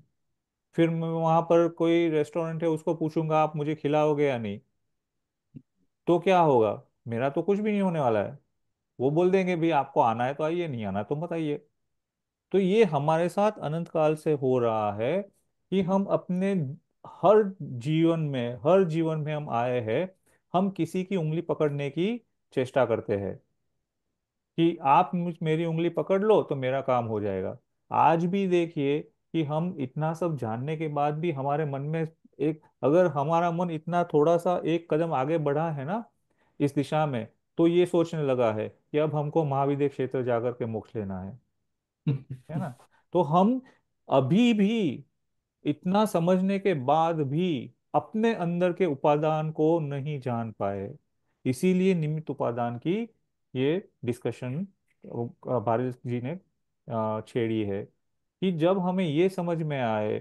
फिर मैं वहां पर कोई रेस्टोरेंट है उसको पूछूंगा आप मुझे खिलाओगे या नहीं, तो क्या होगा? मेरा तो कुछ भी नहीं होने वाला है। वो बोल देंगे भाई आपको आना है तो आइए, नहीं आना तो मत आइए। तो ये हमारे साथ अनंत काल से हो रहा है कि हम अपने हर हर जीवन में हम आए हैं, हम किसी की उंगली पकड़ने की चेष्टा करते हैं कि आप मेरी उंगली पकड़ लो तो मेरा काम हो जाएगा। आज भी देखिए कि हम इतना सब जानने के बाद भी हमारे मन में एक, अगर हमारा मन इतना थोड़ा सा एक कदम आगे बढ़ा है ना इस दिशा में, तो ये सोचने लगा है कि अब हमको महाविद्य क्षेत्र जाकर के मोक्ष लेना है ना। तो हम अभी भी इतना समझने के बाद भी अपने अंदर के उपादान को नहीं जान पाए। इसीलिए निमित्त उपादान की ये डिस्कशन भारत जी ने छेड़ी है कि जब हमें ये समझ में आए,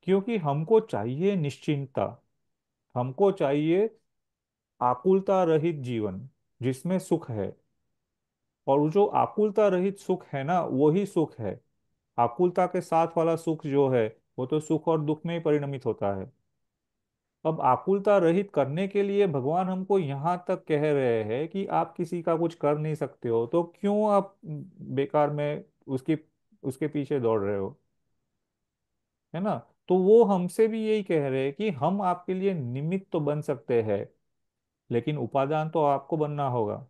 क्योंकि हमको चाहिए निश्चिंतता, हमको चाहिए आकुलता रहित जीवन जिसमें सुख है। और वो जो आकुलता रहित सुख है ना वही सुख है। आकुलता के साथ वाला सुख जो है वो तो सुख और दुख में ही परिणमित होता है। अब आकुलता रहित करने के लिए भगवान हमको यहाँ तक कह रहे हैं कि आप किसी का कुछ कर नहीं सकते हो, तो क्यों आप बेकार में उसकी उसके पीछे दौड़ रहे हो, है ना। तो वो हमसे भी यही कह रहे हैं कि हम आपके लिए निमित्त तो बन सकते हैं, लेकिन उपादान तो आपको बनना होगा।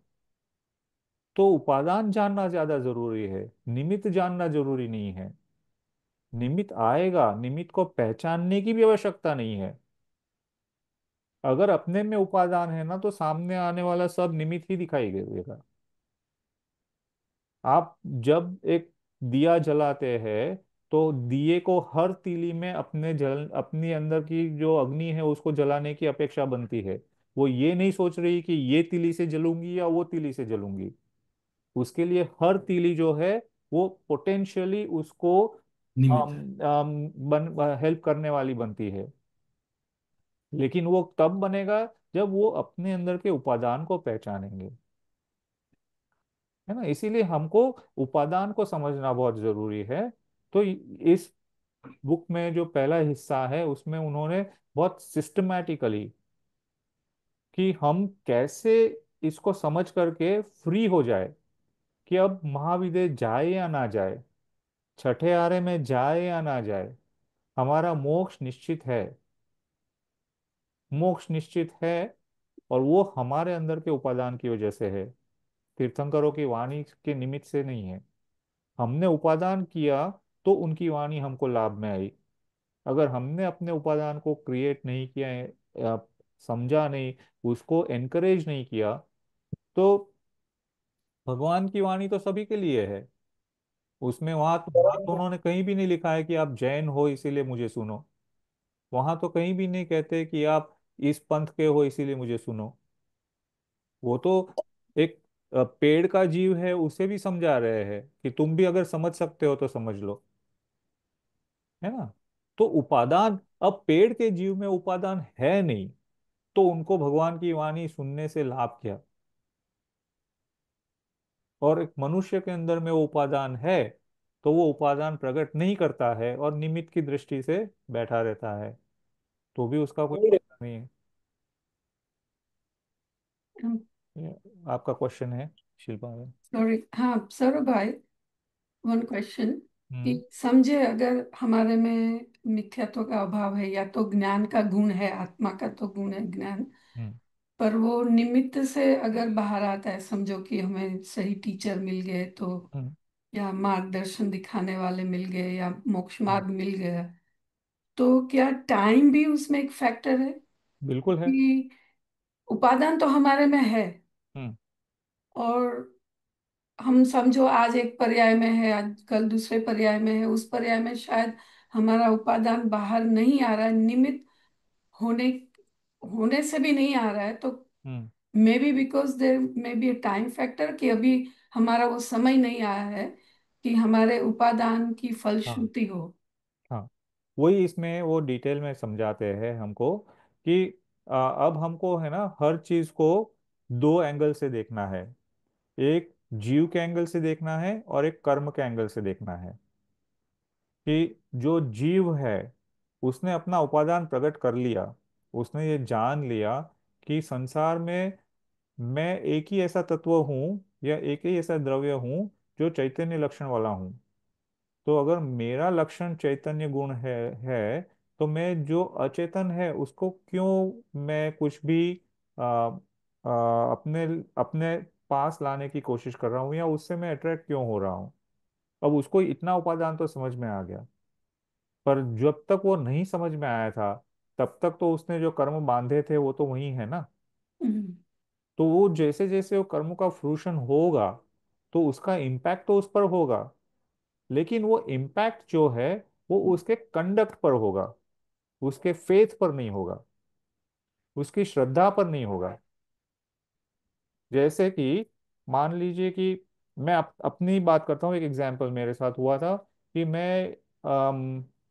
तो उपादान जानना ज्यादा जरूरी है, निमित्त जानना जरूरी नहीं है। निमित्त आएगा, निमित्त को पहचानने की भी आवश्यकता नहीं है। अगर अपने में उपादान है ना तो सामने आने वाला सब निमित्त ही दिखाई देगा। आप जब एक दिया जलाते हैं तो दिए को हर तीली में अपने अंदर की जो अग्नि है उसको जलाने की अपेक्षा बनती है। वो ये नहीं सोच रही कि ये तीली से जलूंगी या वो तीली से जलूंगी। उसके लिए हर तीली जो है वो पोटेंशियली उसको निमित्त। बन हेल्प करने वाली बनती है। लेकिन वो तब बनेगा जब वो अपने अंदर के उपादान को पहचानेंगे, है ना। इसीलिए हमको उपादान को समझना बहुत जरूरी है। तो इस बुक में जो पहला हिस्सा है उसमें उन्होंने बहुत सिस्टमैटिकली कि हम कैसे इसको समझ करके फ्री हो जाए कि अब महाविद्य जाए या ना जाए, छठे आरे में जाए या ना जाए, हमारा मोक्ष निश्चित है। मोक्ष निश्चित है और वो हमारे अंदर के उपादान की वजह से है, तीर्थंकरों की वाणी के निमित्त से नहीं है। हमने उपादान किया तो उनकी वाणी हमको लाभ में आई। अगर हमने अपने उपादान को क्रिएट नहीं किया है, समझा नहीं, उसको एनकरेज नहीं किया, तो भगवान की वाणी तो सभी के लिए है। उसमें वहां तो उन्होंने कहीं भी नहीं लिखा है कि आप जैन हो इसीलिए मुझे सुनो। वहां तो कहीं भी नहीं कहते कि आप इस पंथ के हो इसीलिए मुझे सुनो। वो तो एक पेड़ का जीव है उसे भी समझा रहे हैं कि तुम भी अगर समझ सकते हो तो समझ लो, है ना। तो उपादान, अब पेड़ के जीव में उपादान है नहीं तो उनको भगवान की वाणी सुनने से लाभ क्या। और एक मनुष्य के अंदर में वो उपादान है तो वो उपादान प्रकट नहीं करता है और निमित्त की दृष्टि से बैठा रहता है, तो भी उसका कोई फायदा नहीं है। ये आपका क्वेश्चन है शिल्पा में। सॉरी, हाँ सौरभ भाई, वन क्वेश्चन कि हम्म। समझे अगर हमारे में मिथ्यात्व का अभाव है या तो ज्ञान का गुण है, आत्मा का तो गुण है ज्ञान, हम्म। पर वो निमित्त से अगर बाहर आता है, समझो कि हमें सही टीचर मिल गए तो, हम्म। या मार्गदर्शन दिखाने वाले मिल गए, या मोक्ष हम्म। मार्ग मिल गया, तो क्या टाइम भी उसमें एक फैक्टर है? बिल्कुल है। कि उपादान तो हमारे में है, हम्म। और हम समझो आज एक पर्याय में है, आज कल दूसरे पर्याय में है, उस पर्याय में शायद हमारा उपादान बाहर नहीं आ रहा है, निमित्त होने होने से भी नहीं आ रहा है, तो hmm. Maybe because there may be a time factor कि अभी हमारा वो समय नहीं आया है कि हमारे उपादान की हाँ। फलश्रुति हो। हाँ, वही इसमें वो डिटेल में समझाते हैं हमको कि अब हमको है ना हर चीज को दो एंगल से देखना है। एक जीव के एंगल से देखना है और एक कर्म के एंगल से देखना है। कि जो जीव है उसने अपना उपादान प्रकट कर लिया, उसने ये जान लिया कि संसार में मैं एक ही ऐसा तत्व हूँ या एक ही ऐसा द्रव्य हूँ जो चैतन्य लक्षण वाला हूँ। तो अगर मेरा लक्षण चैतन्य गुण है तो मैं जो अचेतन है उसको क्यों मैं कुछ भी आ, अपने अपने पास लाने की कोशिश कर रहा हूँ या उससे मैं अट्रैक्ट क्यों हो रहा हूँ। अब उसको इतना उपादान तो समझ में आ गया, पर जब तक वो नहीं समझ में आया था तब तक तो उसने जो कर्म बांधे थे वो तो वही है ना। हम्म, तो वो जैसे जैसे वो कर्म का फ्रूशन होगा तो उसका इम्पैक्ट तो उस पर होगा, लेकिन वो इम्पैक्ट जो है वो उसके कंडक्ट पर होगा, उसके फेथ पर नहीं होगा, उसकी श्रद्धा पर नहीं होगा। जैसे कि मान लीजिए कि मैं अपनी बात करता हूँ, एक एग्जांपल मेरे साथ हुआ था कि मैं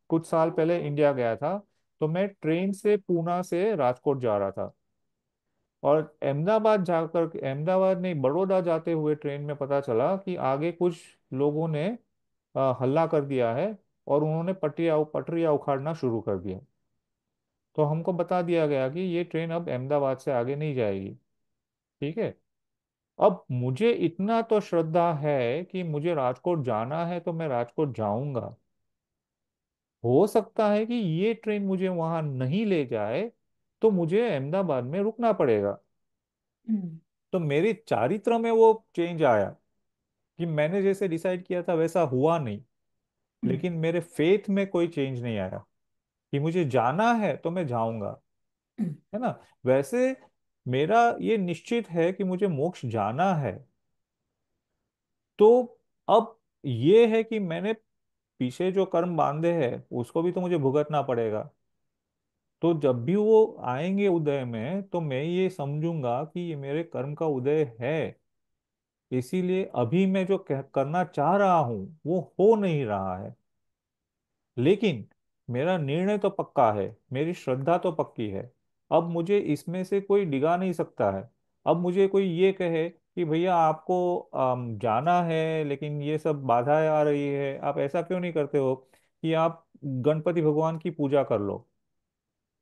कुछ साल पहले इंडिया गया था। तो मैं ट्रेन से पूना से राजकोट जा रहा था, और अहमदाबाद जाकर अहमदाबाद नहीं बड़ौदा जाते हुए ट्रेन में पता चला कि आगे कुछ लोगों ने हल्ला कर दिया है और उन्होंने पटरियाँ पटरियाँ उखाड़ना शुरू कर दिया। तो हमको बता दिया गया कि ये ट्रेन अब अहमदाबाद से आगे नहीं जाएगी। ठीक है। अब मुझे इतना तो श्रद्धा है कि मुझे राजकोट जाना है तो मैं राजकोट जाऊंगा। हो सकता है कि ये ट्रेन मुझे वहां नहीं ले जाए तो मुझे अहमदाबाद में रुकना पड़ेगा। हम्म, तो मेरी चारित्र में वो चेंज आया कि मैंने जैसे डिसाइड किया था वैसा हुआ नहीं, हम्म, लेकिन मेरे फेथ में कोई चेंज नहीं आया कि मुझे जाना है तो मैं जाऊंगा। हम्म, है ना। वैसे मेरा ये निश्चित है कि मुझे मोक्ष जाना है। तो अब ये है कि मैंने पीछे जो कर्म बांधे हैं उसको भी तो मुझे भुगतना पड़ेगा। तो जब भी वो आएंगे उदय में तो मैं ये समझूंगा कि ये मेरे कर्म का उदय है, इसीलिए अभी मैं जो करना चाह रहा हूं वो हो नहीं रहा है। लेकिन मेरा निर्णय तो पक्का है, मेरी श्रद्धा तो पक्की है। अब मुझे इसमें से कोई डिगा नहीं सकता है। अब मुझे कोई ये कहे कि भैया आपको जाना है लेकिन ये सब बाधाएं आ रही है, आप ऐसा क्यों नहीं करते हो कि आप गणपति भगवान की पूजा कर लो,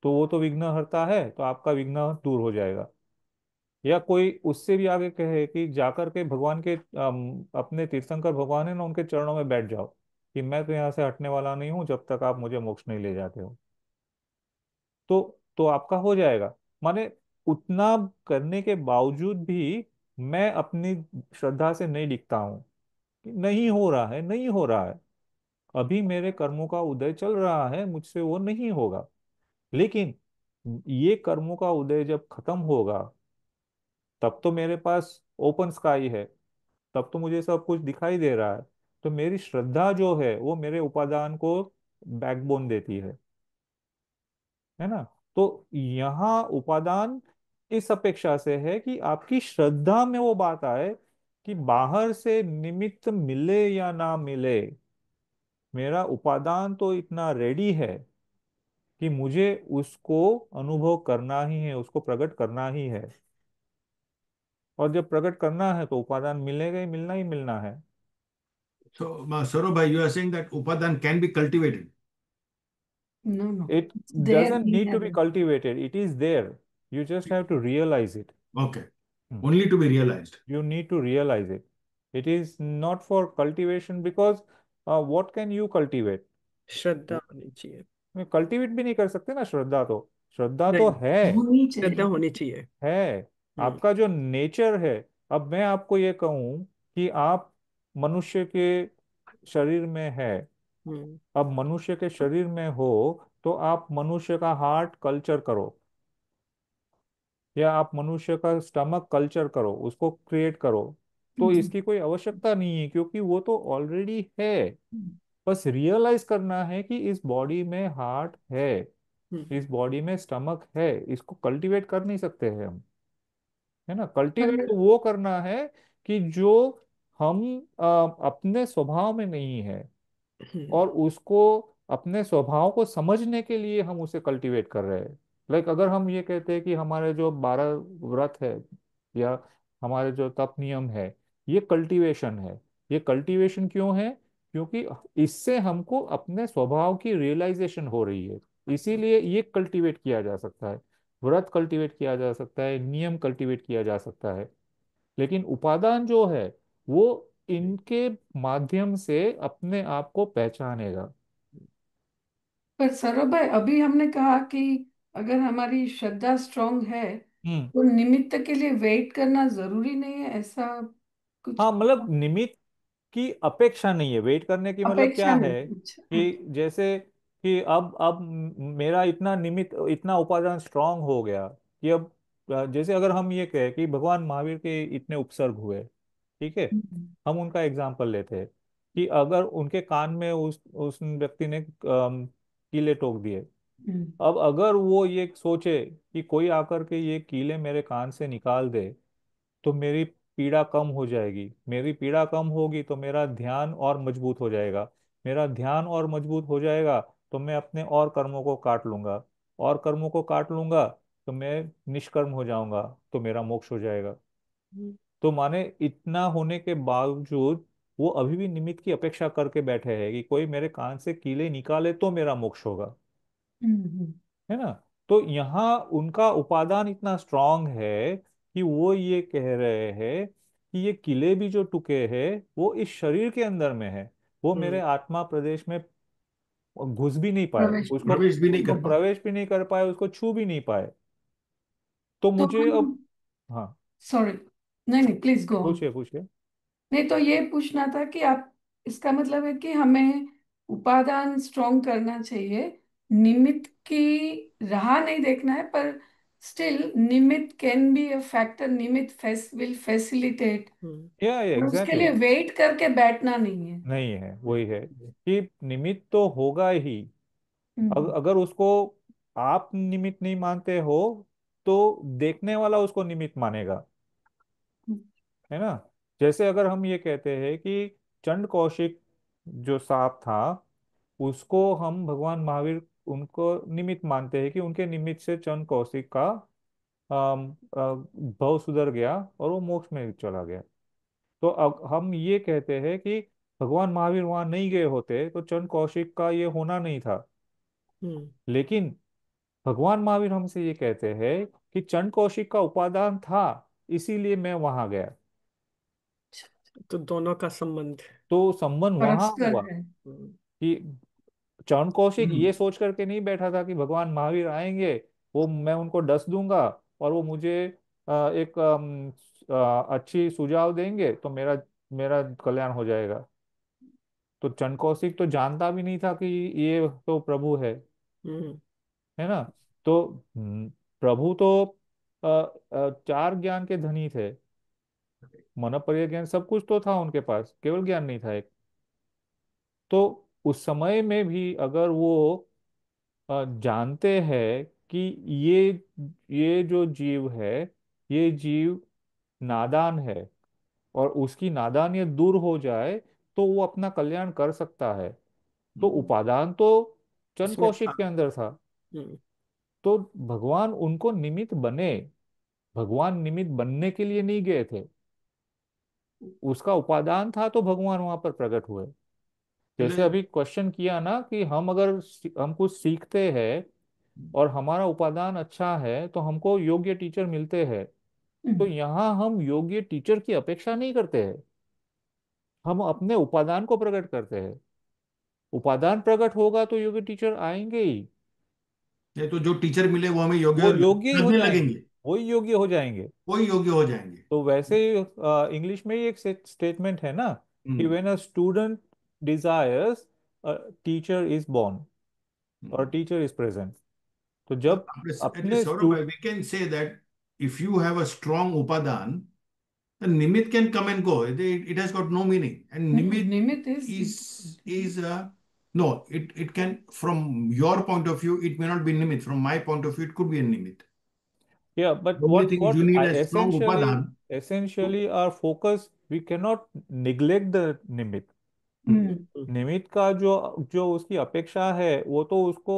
तो वो तो विघ्न हरता है तो आपका विघ्न दूर हो जाएगा। या कोई उससे भी आगे कहे कि जाकर के भगवान के अपने तीर्थंकर भगवान है ना उनके चरणों में बैठ जाओ कि मैं तो यहाँ से हटने वाला नहीं हूँ जब तक आप मुझे मोक्ष नहीं ले जाते हो। तो आपका हो जाएगा। माने उतना करने के बावजूद भी मैं अपनी श्रद्धा से नहीं दिखता हूँ कि नहीं हो रहा है, नहीं हो रहा है। अभी मेरे कर्मों का उदय चल रहा है, मुझसे वो नहीं होगा। लेकिन ये कर्मों का उदय जब खत्म होगा तब तो मेरे पास ओपन स्काई है, तब तो मुझे सब कुछ दिखाई दे रहा है। तो मेरी श्रद्धा जो है वो मेरे उपादान को बैकबोन देती है ना। तो यहाँ उपादान इस अपेक्षा से है कि आपकी श्रद्धा में वो बात आए कि बाहर से निमित्त मिले या ना मिले, मेरा उपादान तो इतना रेडी है कि मुझे उसको अनुभव करना ही है, उसको प्रकट करना ही है। और जब प्रकट करना है तो उपादान मिलेगा ही, मिलना ही मिलना है। So, Saurabh, you are saying that Upadan can be cultivated. no, no, It it's there doesn't need to be inherent. cultivated, it is there. You just have to realize it. Okay. Hmm. Only to be realized. You need to realize it. It is not for cultivation because what can you cultivate? श्रद्धा होनी चाहिए। Cultivate भी नहीं कर सकते ना श्रद्धा तो। श्रद्धा तो नहीं, है। होनी श्रद्धा चाहिए। होनी चाहिए। है। हम्म। आपका जो नेचर है। अब मैं आपको ये कहूं कि आप मनुष्य के शरीर में है। हम्म। अब मनुष्य के शरीर में हो तो आप मनुष्य का हार्ट कल्चर करो या आप मनुष्य का स्टमक कल्चर करो, उसको क्रिएट करो। तो जी। इसकी कोई आवश्यकता नहीं है क्योंकि वो तो ऑलरेडी है। हम्म, बस रियलाइज करना है कि इस बॉडी में हार्ट है, हम्म। इस बॉडी में स्टमक है, इसको कल्टीवेट कर नहीं सकते हैं हम। है ना। कल्टीवेट पर तो वो करना है कि जो हम अपने स्वभाव में नहीं है, हम्म। और उसको अपने स्वभाव को समझने के लिए हम उसे कल्टीवेट कर रहे हैं। लाइक अगर हम ये कहते हैं कि हमारे जो 12 व्रत है या हमारे जो तप नियम है, ये कल्टीवेशन है। ये कल्टीवेशन क्यों है? क्योंकि इससे हमको अपने स्वभाव की रियलाइजेशन हो रही है, इसीलिए ये कल्टीवेट किया जा सकता है। व्रत कल्टीवेट किया जा सकता है, नियम कल्टीवेट किया जा सकता है। लेकिन उपादान जो है वो इनके माध्यम से अपने आप को पहचानेगा। पर सौरभ भाई, अभी हमने कहा कि अगर हमारी श्रद्धा स्ट्रांग है हम्म। तो निमित्त के लिए वेट करना जरूरी नहीं है, ऐसा कुछ हाँ, मतलब निमित्त की अपेक्षा नहीं है, वेट करने की मतलब अपेक्षा क्या नहीं? है अच्छा, कि जैसे कि अब मेरा इतना निमित्त, इतना उपादान स्ट्रांग हो गया कि अब जैसे अगर हम ये कहें कि भगवान महावीर के इतने उपसर्ग हुए, ठीक है, हम्म, हम उनका एग्जाम्पल लेते हैं कि अगर उनके कान में उस व्यक्ति ने कीले ठोक दिए। हम्म, अब अगर वो ये सोचे कि कोई आकर के ये कीले मेरे कान से निकाल दे तो मेरी पीड़ा कम हो जाएगी, मेरी पीड़ा कम होगी तो मेरा ध्यान और मजबूत हो जाएगा, मेरा ध्यान और मजबूत हो जाएगा तो मैं अपने और कर्मों को काट लूंगा, और कर्मों को काट लूंगा तो मैं निष्कर्म हो जाऊंगा, तो मेरा मोक्ष हो जाएगा। तो माने इतना होने के बावजूद वो अभी भी निमित्त की अपेक्षा करके बैठे हैं कि कोई मेरे कान से कीले निकाले तो मेरा मोक्ष होगा, हम्म, है ना। तो यहाँ उनका उपादान इतना स्ट्रांग है कि वो ये कह रहे हैं कि ये किले भी जो टुके हैं वो इस शरीर के अंदर में है, वो मेरे हम्म। आत्मा प्रदेश में घुस भी नहीं पाए, प्रवेश उसको में। प्रवेश भी नहीं उसको कर पाए। प्रवेश भी नहीं कर पाए, उसको छू भी नहीं पाए। तो तो मुझे अब, हम, हाँ, सॉरी, नहीं नहीं, प्लीज गो ऑन। पूछिए पूछिए। नहीं, तो ये पूछना था कि आप, इसका मतलब है कि हमें उपादान स्ट्रॉन्ग करना चाहिए, निमित्त की राह नहीं देखना है, पर स्टिल निमित्त कैन बी अ फैक्टर, निमित्त विल फैसिलिटेट, हम्म। या और उसके एग्जैक्टली, लिए वेट करके बैठना नहीं है। नहीं है, वही है कि निमित्त तो होगा ही। हम्म, अगर उसको आप निमित्त नहीं मानते हो तो देखने वाला उसको निमित्त मानेगा, है ना। जैसे अगर हम ये कहते हैं कि चंड कौशिक जो सांप था, उसको हम भगवान महावीर उनको निमित्त मानते हैं कि उनके निमित्त से चंड कौशिक का भव सुधर गया और वो मोक्ष में चला गया। तो अब हम ये कहते हैं कि भगवान महावीर वहां नहीं गए होते तो चंड कौशिक का ये होना नहीं था। हम्म। लेकिन भगवान महावीर हमसे ये कहते हैं कि चंड कौशिक का उपादान था, इसीलिए मैं वहां गया। तो दोनों का संबंध। तो संबंध वहां परस्पर हुआ है। हम्म। कि चरण कौशिक हम्म। ये सोच करके नहीं बैठा था कि भगवान महावीर आएंगे, वो मैं उनको डस दूंगा और वो मुझे एक अच्छी सुझाव देंगे तो मेरा मेरा कल्याण हो जाएगा। तो चरण कौशिक तो जानता भी नहीं था कि ये तो प्रभु हम्म। है ना। तो प्रभु तो चार ज्ञान के धनी थे, मनोपर्य ज्ञान सब कुछ तो था उनके पास, केवल ज्ञान नहीं था एक। तो उस समय में भी अगर वो जानते हैं कि ये ये जो जीव है, ये जीव नादान है, और उसकी नादानियत दूर हो जाए तो वो अपना कल्याण कर सकता है। तो हम्म। उपादान तो चंद इसमें कौशिक था। के अंदर था। हम्म। तो भगवान उनको निमित्त बने, भगवान निमित्त बनने के लिए नहीं गए थे, उसका उपादान था तो भगवान वहां पर प्रकट हुए। जैसे એટલે अभी क्वेश्चन किया ना कि हम अगर हम कुछ सीखते हैं और हमारा उपादान अच्छा है तो हमको योग्य टीचर मिलते हैं। तो हम्म, यहाँ हम योग्य टीचर की अपेक्षा नहीं करते हैं, हम अपने उपादान को प्रकट करते हैं। उपादान प्रकट होगा तो योग्य टीचर आएंगे ही, नहीं तो जो टीचर मिले वो हमें योग्य वो योग्य ही हो लगने जाएंगे, लगेंगे, वही योग्य हो जाएंगे। वही योग्य हो जाएंगे। तो वैसे ही इंग्लिश में ही एक स्टेटमेंट है ना कि hmm. When a student desires, a teacher is born, और हम्म। Teacher is present. तो तो जब એટલે अपने સૌરભ ભાઈ, we can say that if you have a strong upadan, the nimit can come and go. It has got no meaning. And nimit निमित्त is is no, it can, from your point of view, it may not be nimit. From my point of view, it could be a nimit. Yeah, but The only thing is you what need I a strong upadan. essentially our focus, we cannot neglect the निमित्त। Hmm. हम्म। निमित्त का जो जो उसकी अपेक्षा है वो तो उसको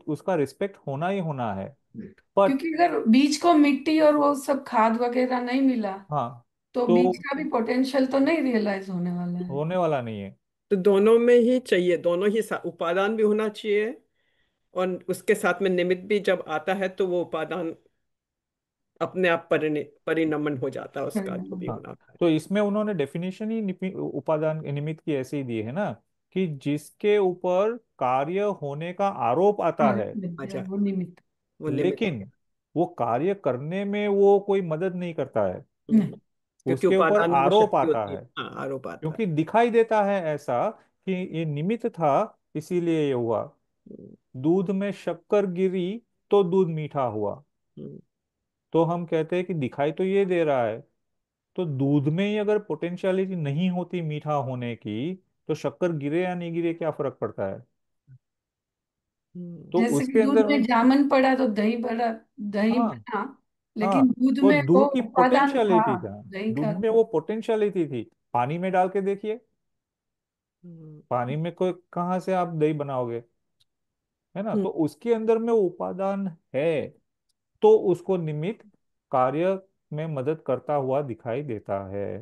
उसका रिस्पेक्ट होना ही होना है। बट क्योंकि अगर बीज को मिट्टी और वो सब खाद वगैरह नहीं मिला हाँ, तो तो बीज का भी पोटेंशियल तो नहीं रियलाइज होने वाला है। होने वाला नहीं है। तो दोनों में ही चाहिए, दोनों ही उपादान भी होना चाहिए, और उसके साथ में निमित्त भी जब आता है तो वो उपादान अपने आप परिणमन हो जाता है, उसका जो भी परिणाम। हाँ, होना था। तो इसमें उन्होंने डेफिनेशन ही उपादान निमित्त की ऐसे ही दी है ना, कि जिसके ऊपर कार्य होने का आरोप आता और है, विद्या अच्छा, वो निमित्त। वो निमित्त। लेकिन वो कार्य करने में वो कोई मदद नहीं करता है, नहीं। क्योंकि उसके ऊपर उपादान में वो आरोप शक्ति आता होती है, है। हाँ, आरोप आता है। क्योंकि दिखाई देता है ऐसा कि ये निमित्त था, इसीलिए ये हुआ। हम्म, दूध में शक्कर गिरी तो दूध मीठा हुआ। हम्म, तो हम कहते हैं कि दिखाई तो ये दे रहा है, तो दूध में ही अगर पोटेंशियलिटी नहीं होती मीठा होने की, तो शक्कर गिरे या नहीं गिरे क्या फर्क पड़ता है? तो जैसे कि उसके दूध अंदर में जामन पड़ा तो दही बड़ा, दही हाँ, बना, लेकिन हाँ, दूध वो में वो दूध की उपादान था पोटेंशियलिटी था। दही दूध का। में वो पोटेंशियलिटी थी। पानी में डाल के देखिए, हम्म, पानी में कोई कहाँ से आप दही बनाओगे? है ना? हम्म, तो उसके अंदर में वो उपादान है, तो उसको निमित्त कार्य में मदद करता हुआ दिखाई देता है।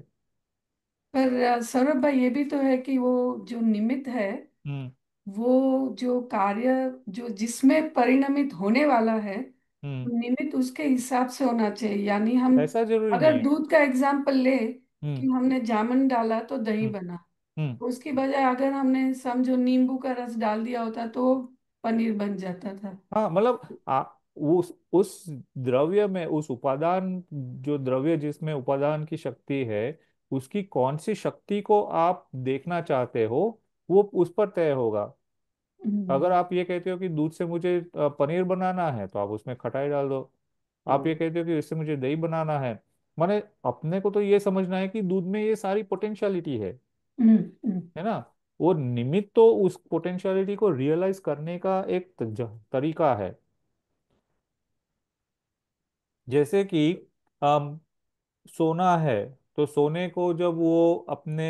पर सौरभ भाई ये भी तो है कि वो जो निमित्त है हम्म। वो जो कार्य जो जिसमें परिणमित होने वाला है, हम्म। तो निमित्त उसके हिसाब से होना चाहिए। यानी हम ऐसा जरूरी नहीं अगर है। दूध का एग्जाम्पल ले हम्म। कि हमने जामन डाला तो दही हम्म। बना, हम्म। उसकी बजाय अगर हमने समझो नींबू का रस डाल दिया होता तो वो पनीर बन जाता था। हाँ, मतलब उस द्रव्य में, उस उपादान, जो द्रव्य जिसमें उपादान की शक्ति है, उसकी कौन सी शक्ति को आप देखना चाहते हो, वो उस पर तय होगा। अगर हम्म। आप ये कहते हो कि दूध से मुझे पनीर बनाना है, तो आप उसमें खटाई डाल दो। आप ये हम्म, कहते हो कि इससे मुझे दही बनाना है, माने अपने को तो ये समझना है कि दूध में ये सारी पोटेंशियलिटी हम्म। हम्म। है ना? वो निमित्त तो उस पोटेंशियलिटी को रियलाइज करने का एक तरीका है। जैसे कि अम, सोना है, तो सोने को जब वो अपने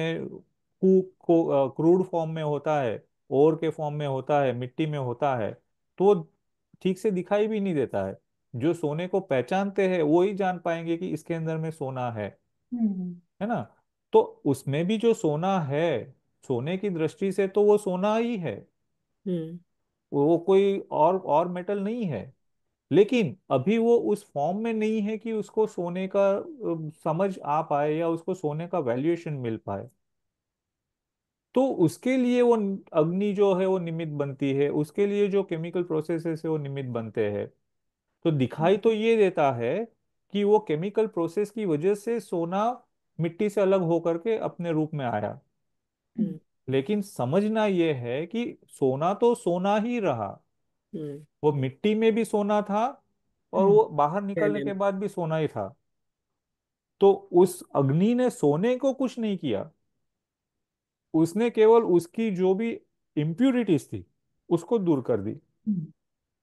कूक को क्रूड फॉर्म में होता है, ओर के फॉर्म में होता है, मिट्टी में होता है, तो वो ठीक से दिखाई भी नहीं देता है। जो सोने को पहचानते हैं वो ही जान पाएंगे कि इसके अंदर में सोना हम्म। है ना? तो उसमें भी जो सोना है, सोने की दृष्टि से तो वो सोना ही है, हम्म, वो कोई और मेटल नहीं है। लेकिन अभी वो उस फॉर्म में नहीं है कि उसको सोने का समझ आ पाए या उसको सोने का वैल्यूएशन मिल पाए। तो उसके लिए वो अग्नि जो है वो निमित्त बनती है, उसके लिए जो केमिकल प्रोसेसेस है वो निमित्त बनते हैं। तो दिखाई तो ये देता है कि वो केमिकल प्रोसेस की वजह से सोना मिट्टी से अलग होकर के अपने रूप में आया। हम्म, लेकिन समझना ये है कि सोना तो सोना ही रहा, हम्म, वो मिट्टी में भी सोना था और हम्म। वो बाहर निकलने पहले के बाद भी सोना ही था। तो उस अग्नि ने सोने को कुछ नहीं किया, उसने केवल उसकी जो भी इम्प्यूरिटीज थी उसको दूर कर दी, हम्म।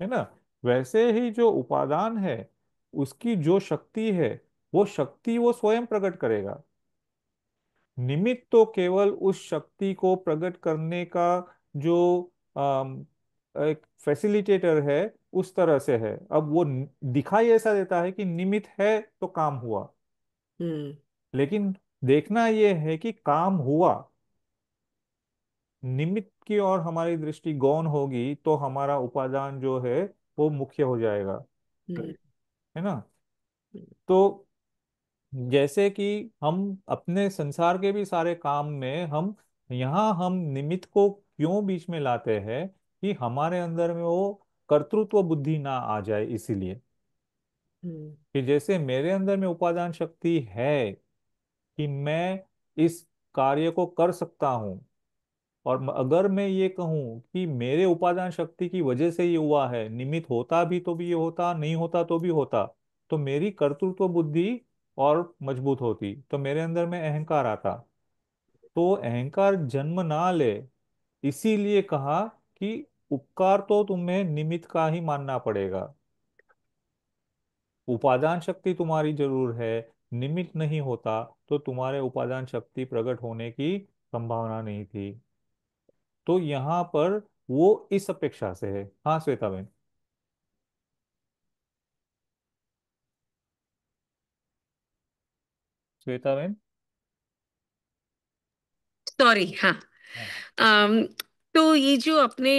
है ना? वैसे ही जो उपादान है, उसकी जो शक्ति है, वो शक्ति वो स्वयं प्रकट करेगा। निमित्त तो केवल उस शक्ति को प्रकट करने का जो अम, एक फैसिलिटेटर है, उस तरह से है। अब वो दिखाई ऐसा देता है कि निमित्त है तो काम हुआ, हम्म, लेकिन देखना यह है कि काम हुआ। निमित्त की और हमारी दृष्टि गौण होगी तो हमारा उपादान जो है वो मुख्य हो जाएगा, हम्म, है ना? तो जैसे कि हम अपने संसार के भी सारे काम में हम यहाँ हम निमित्त को क्यों बीच में लाते हैं, कि हमारे अंदर में वो कर्तृत्व बुद्धि ना आ जाए, इसीलिए हम्म, कि जैसे मेरे अंदर में उपादान शक्ति है कि मैं इस कार्य को कर सकता हूँ, और अगर मैं ये कहूँ कि मेरे उपादान शक्ति की वजह से ये हुआ है, निमित्त होता भी तो भी ये होता, नहीं होता तो भी होता, तो मेरी कर्तृत्व बुद्धि और मजबूत होती, तो मेरे अंदर में अहंकार आता। तो अहंकार जन्म ना ले, इसीलिए कहा कि उपकार तो तुम्हें निमित्त का ही मानना पड़ेगा। उपादान शक्ति तुम्हारी जरूर है, निमित्त नहीं होता तो तुम्हारे उपादान शक्ति प्रकट होने की संभावना नहीं थी। तो यहाँ पर वो इस अपेक्षा से है। हाँ श्वेता बहन। श्वेता बहन। सॉरी, हाँ। हाँ। अम, तो ये जो अपने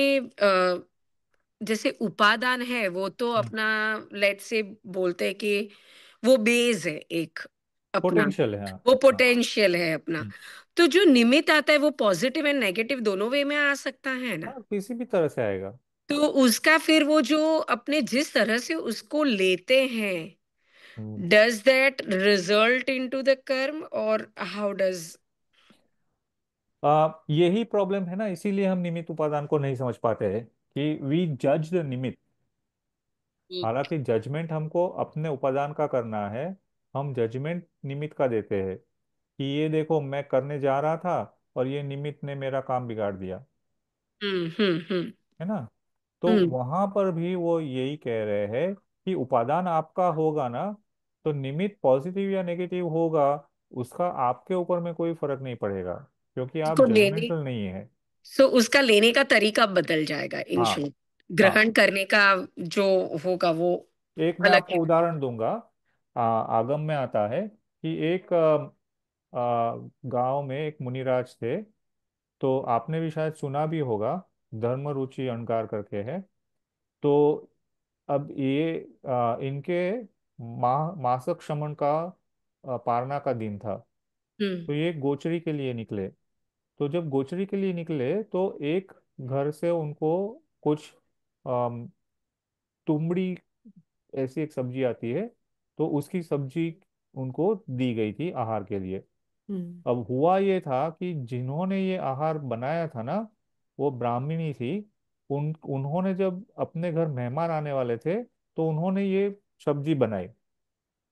जैसे उपादान है वो तो अपना, लेट से बोलते हैं कि वो बेस है एक अपना, पोटेंशियल है, हाँ। वो हाँ। पोटेंशियल है अपना। हम्म। तो जो निमित्त आता है वो पॉजिटिव एंड नेगेटिव दोनों वे में आ सकता है ना। हाँ, किसी भी तरह से आएगा। तो उसका फिर वो जो अपने जिस तरह से उसको लेते हैं, hmm. Does that result into the karma, और हाउ डज? यही प्रॉब्लम है ना, इसीलिए हम निमित्त उपादान को नहीं समझ पाते हैं कि वी जज द निमित्त। हालांकि जजमेंट हमको अपने उपादान का करना है, हम जजमेंट निमित्त का देते हैं कि ये देखो मैं करने जा रहा था और ये निमित्त ने मेरा काम बिगाड़ दिया, हम्म। है ना। तो हम्म वहां पर भी वो यही कह रहे हैं कि उपादान आपका होगा ना, तो निमित्त पॉजिटिव या नेगेटिव होगा, उसका आपके ऊपर में कोई फर्क नहीं पड़ेगा, क्योंकि आप उसको लेने, जजमेंटल नहीं है। सो उसका लेने का तरीका बदल जाएगा, इन हाँ। शॉर्ट हाँ, ग्रहण करने का जो होगा वो एक मैं अलग आपको है। उदाहरण दूंगा। आगम में आता है कि एक गांव में एक मुनिराज थे। तो आपने भी शायद सुना भी होगा, धर्म रुचि अहंकार करके है। तो अब ये इनके मासक शमन का पारना का दिन था। हम्म तो ये गोचरी के लिए निकले। तो जब गोचरी के लिए निकले तो एक घर से उनको कुछ अम, तुमड़ी ऐसी एक सब्जी आती है, तो उसकी सब्जी उनको दी गई थी आहार के लिए। हम्म अब हुआ ये था कि जिन्होंने ये आहार बनाया था ना, वो ब्राह्मणी थी। उन्होंने जब अपने घर मेहमान आने वाले थे, तो उन्होंने ये सब्जी बनाई।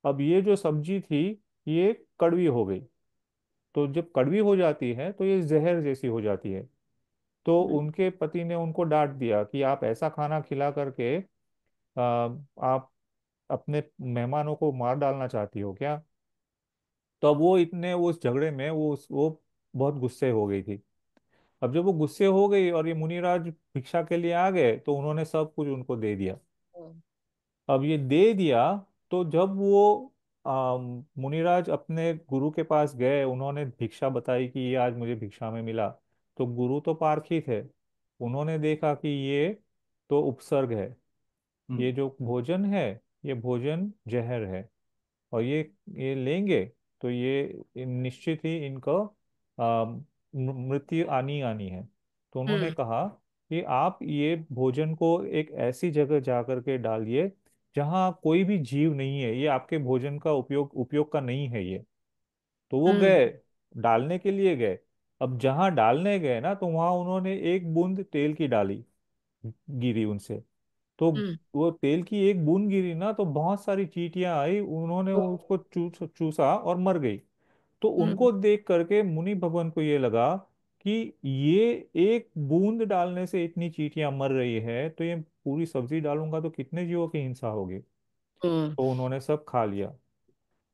अब ये जो सब्जी थी, ये कड़वी हो गई। तो जब कड़वी हो जाती है तो ये जहर जैसी हो जाती है। तो उनके पति ने उनको डांट दिया कि आप ऐसा खाना खिला करके आप अपने मेहमानों को मार डालना चाहती हो क्या। तो अब वो इतने उस झगड़े में वो बहुत गुस्से हो गई थी। अब जब वो गुस्से हो गई और ये मुनिराज भिक्षा के लिए आ गए, तो उन्होंने सब कुछ उनको दे दिया। अब ये दे दिया, तो जब वो मुनिराज अपने गुरु के पास गए, उन्होंने भिक्षा बताई कि ये आज मुझे भिक्षा में मिला। तो गुरु तो पारखी थे, उन्होंने देखा कि ये तो उपसर्ग है, ये जो भोजन है, ये भोजन जहर है। और ये लेंगे तो ये निश्चित ही इनको मृत्यु आनी आनी है। तो उन्होंने हम्म कहा कि आप ये भोजन को एक ऐसी जगह जा करके डालिए जहाँ कोई भी जीव नहीं है, ये आपके भोजन का उपयोग उपयोग का नहीं है ये। तो वो हम्म गए, डालने के लिए गए। अब जहाँ डालने गए ना, तो वहां उन्होंने एक बूंद तेल की डाली, गिरी उनसे। तो हम्म वो तेल की एक बूंद गिरी ना, तो बहुत सारी चींटियां आई, उन्होंने उसको चूसा और मर गई। तो हम्म उनको देख करके मुनि भगवान को ये लगा कि ये एक बूंद डालने से इतनी चींटियां मर रही है, तो ये पूरी सब्जी डालूंगा तो कितने जीवों की हिंसा होगी। हम्म तो उन्होंने सब खा लिया।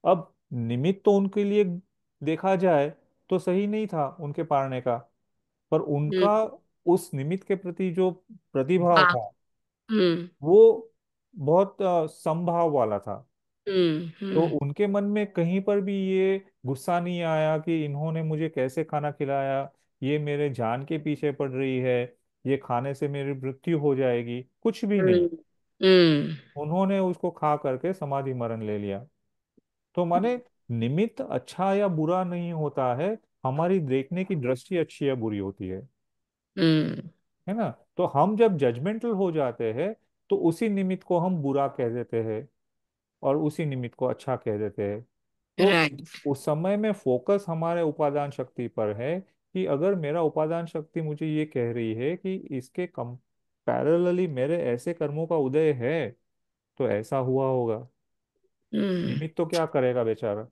अब निमित्त तो उनके लिए देखा जाए तो सही नहीं था उनके पारने का, पर हम्म, उनका उस निमित्त के प्रति जो प्रतिभाव हाँ, था, हम्म वो बहुत समभाव वाला था। तो हम्म उनके मन में कहीं पर भी ये गुस्सा नहीं आया कि इन्होंने मुझे कैसे खाना खिलाया, ये मेरे जान के पीछे पड़ रही है, ये खाने से मेरी मृत्यु हो जाएगी, कुछ भी नहीं। हम्म हम्म उन्होंने उसको खा करके समाधि मरण ले लिया। तो माने निमित्त अच्छा या बुरा नहीं होता है, हमारी देखने की दृष्टि अच्छी या बुरी होती हम्म है ना। तो हम जब जजमेंटल हो जाते हैं, तो उसी निमित्त को हम बुरा कह देते हैं और उसी निमित्त को अच्छा कह देते हैं। तो राइट। उस समय में फोकस हमारे उपादान शक्ति पर है कि अगर मेरा उपादान शक्ति मुझे ये कह रही है कि इसके कम पैरेलली मेरे ऐसे कर्मों का उदय है, तो ऐसा हुआ होगा। हम्म निमित्त तो क्या करेगा बेचारा,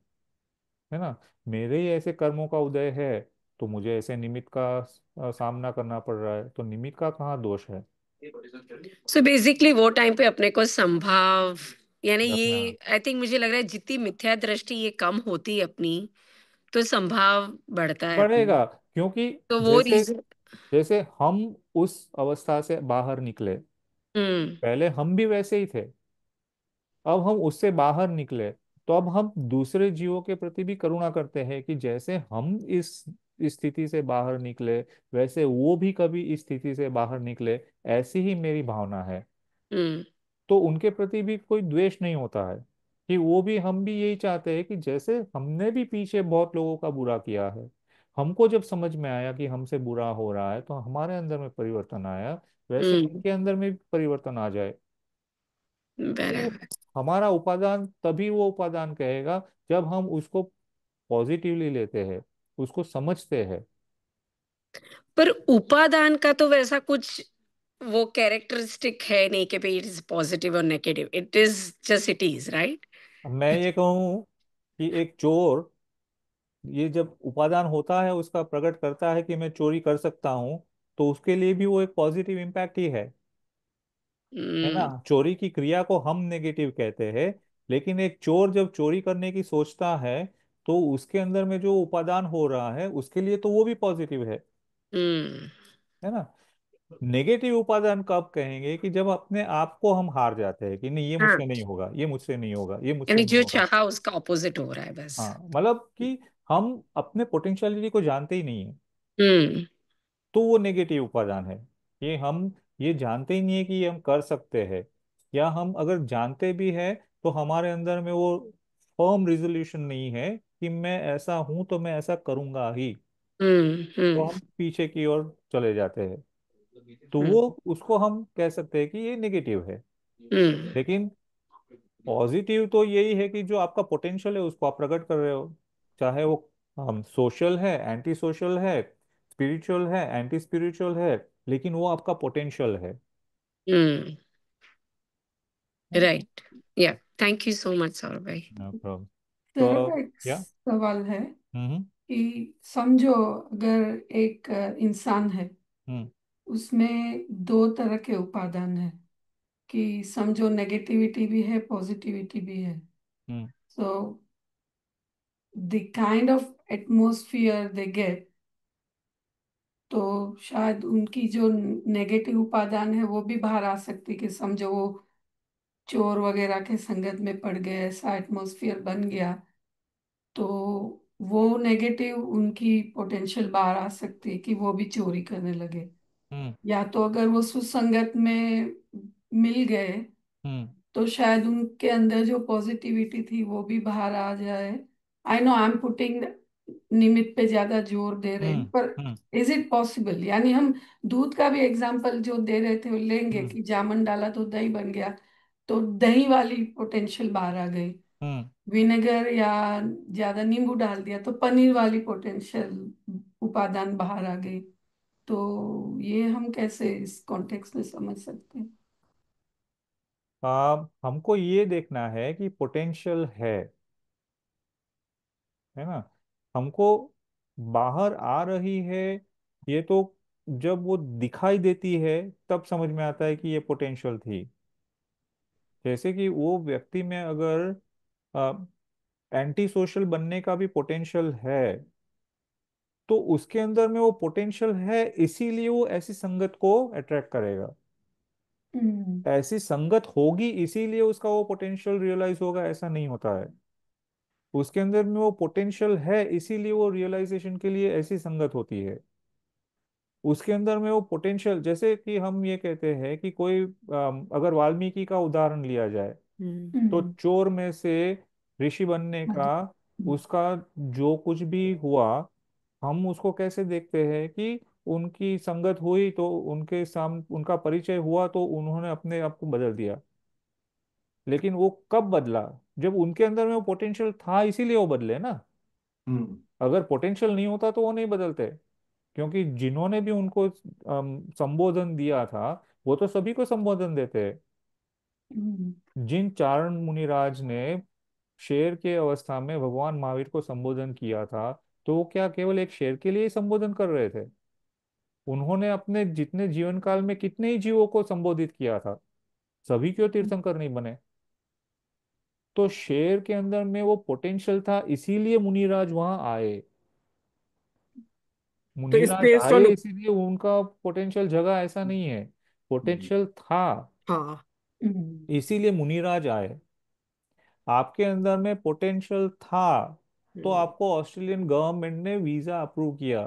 है ना। मेरे ही ऐसे कर्मों का उदय है, तो मुझे ऐसे निमित्त का सामना करना पड़ रहा है, तो निमित्त का कहाँ दोष है। सो बेसिकली वो टाइम पे अपने को संभाव, यानी अपना ये आई थिंक मुझे लग रहा है जितनी मिथ्या दृष्टि ये कम होती है अपनी, तो संभाव बढ़ता है अपनी। बढ़ेगा, क्योंकि तो वो जैसे रीजन। जैसे हम उस अवस्था से बाहर निकले, हम्म पहले हम भी वैसे ही थे, अब हम उससे बाहर निकले, तो तो अब हम दूसरे जीवों के प्रति भी करुणा करते हैं कि जैसे हम इस स्थिति से बाहर निकले, वैसे वो भी कभी इस स्थिति से बाहर निकले, ऐसी ही मेरी भावना है। हम्म तो उनके प्रति भी कोई द्वेष नहीं होता है, कि वो भी, हम भी यही चाहते हैं कि जैसे हमने भी पीछे बहुत लोगों का बुरा किया है, हमको जब समझ में आया कि हमसे बुरा हो रहा है तो हमारे अंदर में परिवर्तन आया, वैसे हम्म उनके अंदर में भी परिवर्तन आ जाए। तो बराबर। हमारा उपादान तभी वो उपादान कहेगा जब हम उसको पॉजिटिवली लेते हैं, उसको समझते हैं। पर उपादान का तो वैसा कुछ वो कैरेक्टरिस्टिक है नहीं कि भाई इट इज पॉजिटिव और negative, it is just it is right. अब मैं ये कहूँ कि एक चोर, ये जब उपादान होता है उसका प्रकट करता है कि मैं चोरी कर सकता हूँ, तो उसके लिए भी वो एक पॉजिटिव इम्पैक्ट ही है ना। हम्म चोरी की क्रिया को हम नेगेटिव कहते हैं, लेकिन एक चोर जब चोरी करने की सोचता है तो उसके अंदर में जो उपादान हो रहा है उसके लिए तो वो भी पॉजिटिव हम्म है ना। नेगेटिव उपादान कब कहेंगे कि जब अपने आप को हम हार जाते हैं कि नहीं, ये हाँ, मुझसे नहीं होगा, ये मुझसे नहीं होगा, ये मुझसे यानी नहीं जो होगा। चाहा उसका ऑपोजिट हो रहा है बस। हाँ, मतलब कि हम अपने पोटेंशियलिटी को जानते ही नहीं है, हम्म तो वो नेगेटिव उपादान है। ये हम ये जानते ही नहीं है कि ये हम कर सकते हैं, या हम अगर जानते भी है तो हमारे अंदर में वो फर्म रिजोल्यूशन नहीं है कि मैं ऐसा हूं तो मैं ऐसा करूंगा ही, तो हम्म हम पीछे की ओर चले जाते हैं। तो वो, हम्म उसको हम कह सकते हैं कि ये नेगेटिव है। हम्म लेकिन पॉजिटिव तो यही है कि जो आपका पोटेंशियल है उसको आप प्रकट कर रहे हो, चाहे वो हम सोशल है, एंटी सोशल है, स्पिरिचुअल है, एंटी स्पिरिचुअल है, लेकिन वो आपका पोटेंशियल हम्म है। Right. Yeah thank you so much Saurabh bhai. No problem. तो सर एक या सवाल है हम्म कि समझो अगर एक इंसान है, हम्म उसमें दो तरह के उपादान है, कि समझो नेगेटिविटी भी है पॉजिटिविटी भी है। Hmm so the kind of atmosphere they get, तो शायद उनकी जो नेगेटिव उपादान है वो भी बाहर आ सकती, कि समझो वो चोर वगैरह के संगत में पड़ गए, ऐसा एटमॉस्फेयर बन गया, तो वो नेगेटिव उनकी पोटेंशियल बाहर आ सकती है कि वो भी चोरी करने लगे। हम्म या तो अगर वो सुसंगत में मिल गए हम्म तो शायद उनके अंदर जो पॉजिटिविटी थी वो भी बाहर आ जाए। I know I am putting निमित्त पे ज्यादा जोर दे रहे हैं, पर हम्म इज इट पॉसिबल? यानी हम दूध का भी एग्जाम्पल जो दे रहे थे वो लेंगे हम्म कि जामन डाला तो दही बन गया, तो दही वाली पोटेंशियल बाहर आ गई। हम्म विनेगर या ज्यादा नींबू डाल दिया तो पनीर वाली पोटेंशियल उपादान बाहर आ गई। तो ये हम कैसे इस कॉन्टेक्स्ट में समझ सकते हैं? हमको ये देखना है कि पोटेंशियल है ना, हमको बाहर आ रही है, ये तो जब वो दिखाई देती है तब समझ में आता है कि ये पोटेंशियल थी। जैसे कि वो व्यक्ति में अगर एंटी सोशल बनने का भी पोटेंशियल है, तो उसके अंदर में वो पोटेंशियल है, इसीलिए वो ऐसी संगत को अट्रैक्ट करेगा। हम्म ऐसी संगत होगी इसीलिए उसका वो पोटेंशियल रियलाइज होगा, ऐसा नहीं होता है। उसके अंदर में वो पोटेंशियल है इसीलिए वो रियलाइजेशन के लिए ऐसी संगत होती है। उसके अंदर में वो पोटेंशियल, जैसे कि हम ये कहते हैं कि कोई अगर वाल्मीकि का उदाहरण लिया जाए, हम्म तो हम्म चोर में से ऋषि बनने हाँ का, जी। उसका जो कुछ भी हुआ, हम उसको कैसे देखते हैं कि उनकी संगत हुई तो उनके साम उनका परिचय हुआ तो उन्होंने अपने आप को बदल दिया। लेकिन वो कब बदला? जब उनके अंदर में वो पोटेंशियल था इसीलिए वो बदले ना। हम्म अगर पोटेंशियल नहीं होता तो वो नहीं बदलते, क्योंकि जिन्होंने भी उनको संबोधन दिया था वो तो सभी को संबोधन देते हैं। हम्म जिन चारण मुनिराज ने शेर के अवस्था में भगवान महावीर को संबोधन किया था, तो वो क्या केवल एक शेर के लिए ही संबोधन कर रहे थे? उन्होंने अपने जितने जीवन काल में कितने ही जीवों को संबोधित किया था, सभी क्यों तीर्थंकर नहीं बने? तो शेर के अंदर में वो पोटेंशियल था इसीलिए मुनिराज वहां आए। तो इस मुनिराज बेस्ड आए ऑन। इसीलिए उनका पोटेंशियल जगह, ऐसा नहीं है। पोटेंशियल था हाँ। हम्म इसीलिए मुनिराज आए। आपके अंदर में पोटेंशियल था तो हम्म, आपको ऑस्ट्रेलियन गवर्नमेंट ने वीजा अप्रूव किया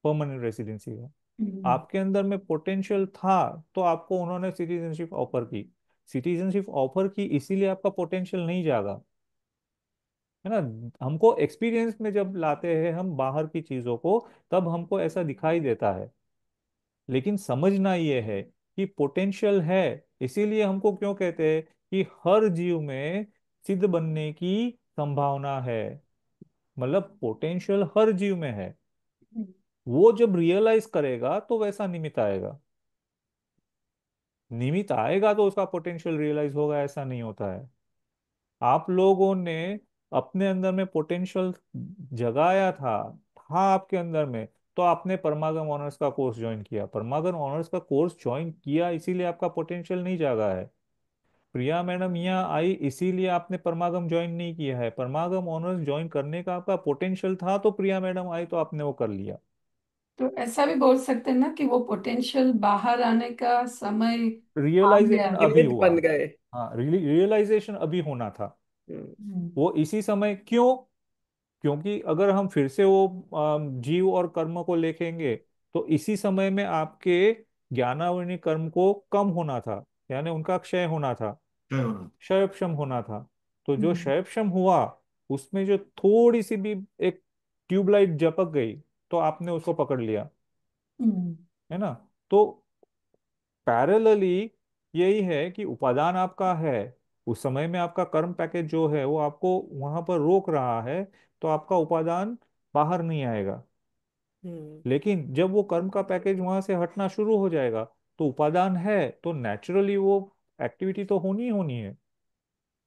परमानेंट रेसिडेंसी का। हम्म, आपके अंदर में पोटेंशियल था तो आपको उन्होंने सिटीजनशिप ऑफर की। सिटीजनशिप ऑफर की इसीलिए आपका पोटेंशियल नहीं जागा, है ना। हमको एक्सपीरियंस में जब लाते हैं हम बाहर की चीजों को, तब हमको ऐसा दिखाई देता है। लेकिन समझना ये है कि पोटेंशियल है। इसीलिए हमको क्यों कहते हैं कि हर जीव में सिद्ध बनने की संभावना है। मतलब पोटेंशियल हर जीव में है। वो जब रियलाइज करेगा तो वैसा निमित्त आएगा। निमित्त आएगा तो उसका पोटेंशियल रियलाइज होगा, ऐसा नहीं होता है। आप लोगों ने अपने अंदर में पोटेंशियल जगाया था आपके अंदर में, तो आपने परमागम ऑनर्स का कोर्स ज्वाइन किया। परमागम ऑनर्स का कोर्स ज्वाइन किया इसीलिए आपका पोटेंशियल नहीं जागा है। प्रिया मैडम यहाँ आई इसीलिए आपने परमागम ज्वाइन नहीं किया है। परमागम ऑनर्स ज्वाइन करने का आपका पोटेंशियल था तो प्रिया मैडम आई तो आपने वो कर लिया। तो ऐसा भी बोल सकते हैं ना कि वो पोटेंशियल बाहर आने का समय आ गया। रियलाइजेशन अभी निमित्त हुआ। बन गए। हाँ, रियलाइजेशन अभी होना था। हम्म, हम्म, वो इसी समय क्यों? क्योंकि अगर हम फिर से वो जीव और कर्म को देखेंगे तो इसी समय में आपके ज्ञानावरणी कर्म को कम होना था, यानी उनका क्षय होना था, क्या होना? क्षयक्षम होना था। तो जो हम्म, क्षयक्षम हुआ उसमें जो थोड़ी सी भी एक ट्यूबलाइट झपक गई तो आपने उसको पकड़ लिया, हम्म, है ना। तो पैरेलली यही है कि उपादान आपका है, उस समय में आपका कर्म पैकेज जो है वो आपको वहां पर रोक रहा है, तो आपका उपादान बाहर नहीं आएगा। हम्म, लेकिन जब वो कर्म का पैकेज वहां से हटना शुरू हो जाएगा तो उपादान है तो नेचुरली वो एक्टिविटी तो होनी ही होनी है,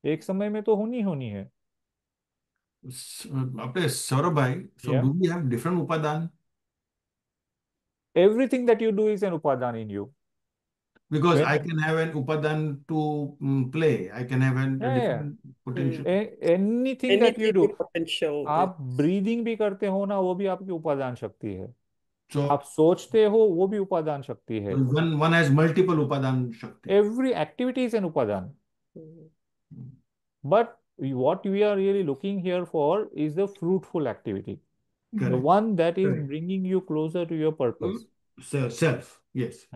एक समय में तो होनी ही होनी है। आपने Saurabh bhai, so yeah do we have different उपादान? Everything that you do is an उपादान in you. Because when I can have an upadan to play. I can have a या different potential. Hmm. Anything that you do, anything potential आप breathing भी करते हो ना, वो भी आपकी उपादान शक्ति है। आप So सोचते हो वो भी उपादान शक्ति है। one has multiple upadan shakti. Every activity is an उपादान। But what we are really looking here for is the fruitful activity, the Correct. one that is Correct. bringing you closer to your purpose. Self. Yes.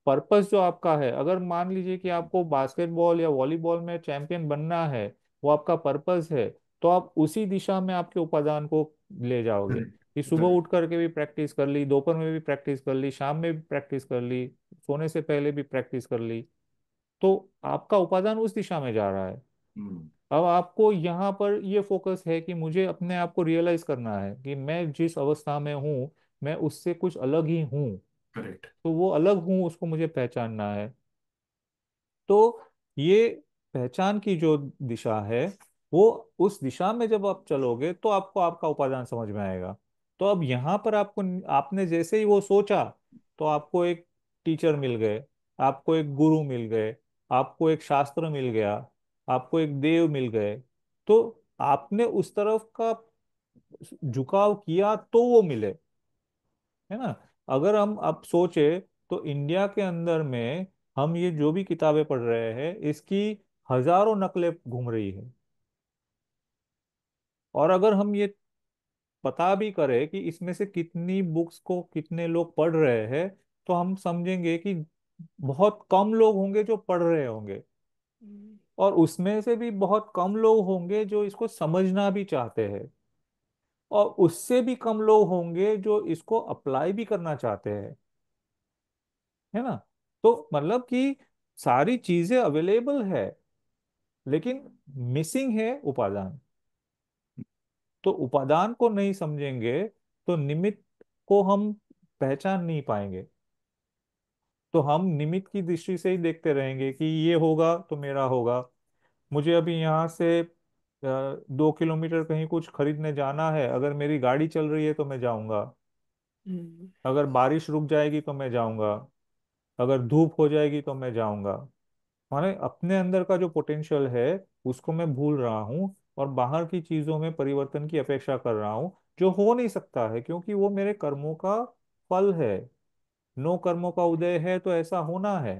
Purpose जो आपका है, अगर मान लीजिए कि आपको basketball या वॉलीबॉल में चैंपियन बनना है, वो आपका पर्पस है, तो आप उसी दिशा में आपके उपादान को ले जाओगे। Correct. कि सुबह Correct. उठ करके भी प्रैक्टिस कर ली, दोपहर में भी प्रैक्टिस कर ली, शाम में भी प्रैक्टिस कर ली, सोने से पहले भी प्रैक्टिस कर ली, तो आपका उपादान उस दिशा में जा रहा है। Hmm. अब आपको यहाँ पर ये फोकस है कि मुझे अपने आप को रियलाइज करना है कि मैं जिस अवस्था में हूँ मैं उससे कुछ अलग ही हूँ। Correct. तो वो अलग हूँ उसको मुझे पहचानना है। तो ये पहचान की जो दिशा है, वो उस दिशा में जब आप चलोगे तो आपको आपका उपादान समझ में आएगा। तो अब यहाँ पर आपको, आपने जैसे ही वो सोचा तो आपको एक टीचर मिल गए, आपको एक गुरु मिल गए, आपको एक शास्त्र मिल गया, आपको एक देव मिल गए। तो आपने उस तरफ का झुकाव किया तो वो मिले, है ना। अगर हम अब सोचे तो इंडिया के अंदर में हम ये जो भी किताबें पढ़ रहे हैं इसकी हजारों नकलें घूम रही है। और अगर हम ये पता भी करें कि इसमें से कितनी बुक्स को कितने लोग पढ़ रहे हैं, तो हम समझेंगे कि बहुत कम लोग होंगे जो पढ़ रहे होंगे, और उसमें से भी बहुत कम लोग होंगे जो इसको समझना भी चाहते हैं, और उससे भी कम लोग होंगे जो इसको अप्लाई भी करना चाहते हैं, है ना। तो मतलब कि सारी चीजें अवेलेबल है, लेकिन मिसिंग है उपादान। तो उपादान को नहीं समझेंगे तो निमित्त को हम पहचान नहीं पाएंगे। तो हम निमित्त की दृष्टि से ही देखते रहेंगे कि ये होगा तो मेरा होगा। मुझे अभी यहाँ से 2 किलोमीटर कहीं कुछ खरीदने जाना है, अगर मेरी गाड़ी चल रही है तो मैं जाऊंगा, अगर बारिश रुक जाएगी तो मैं जाऊंगा, अगर धूप हो जाएगी तो मैं जाऊंगा। माने अपने अंदर का जो पोटेंशियल है उसको मैं भूल रहा हूँ और बाहर की चीजों में परिवर्तन की अपेक्षा कर रहा हूँ, जो हो नहीं सकता है क्योंकि वो मेरे कर्मों का फल है। नो कर्मों का उदय है तो ऐसा होना है।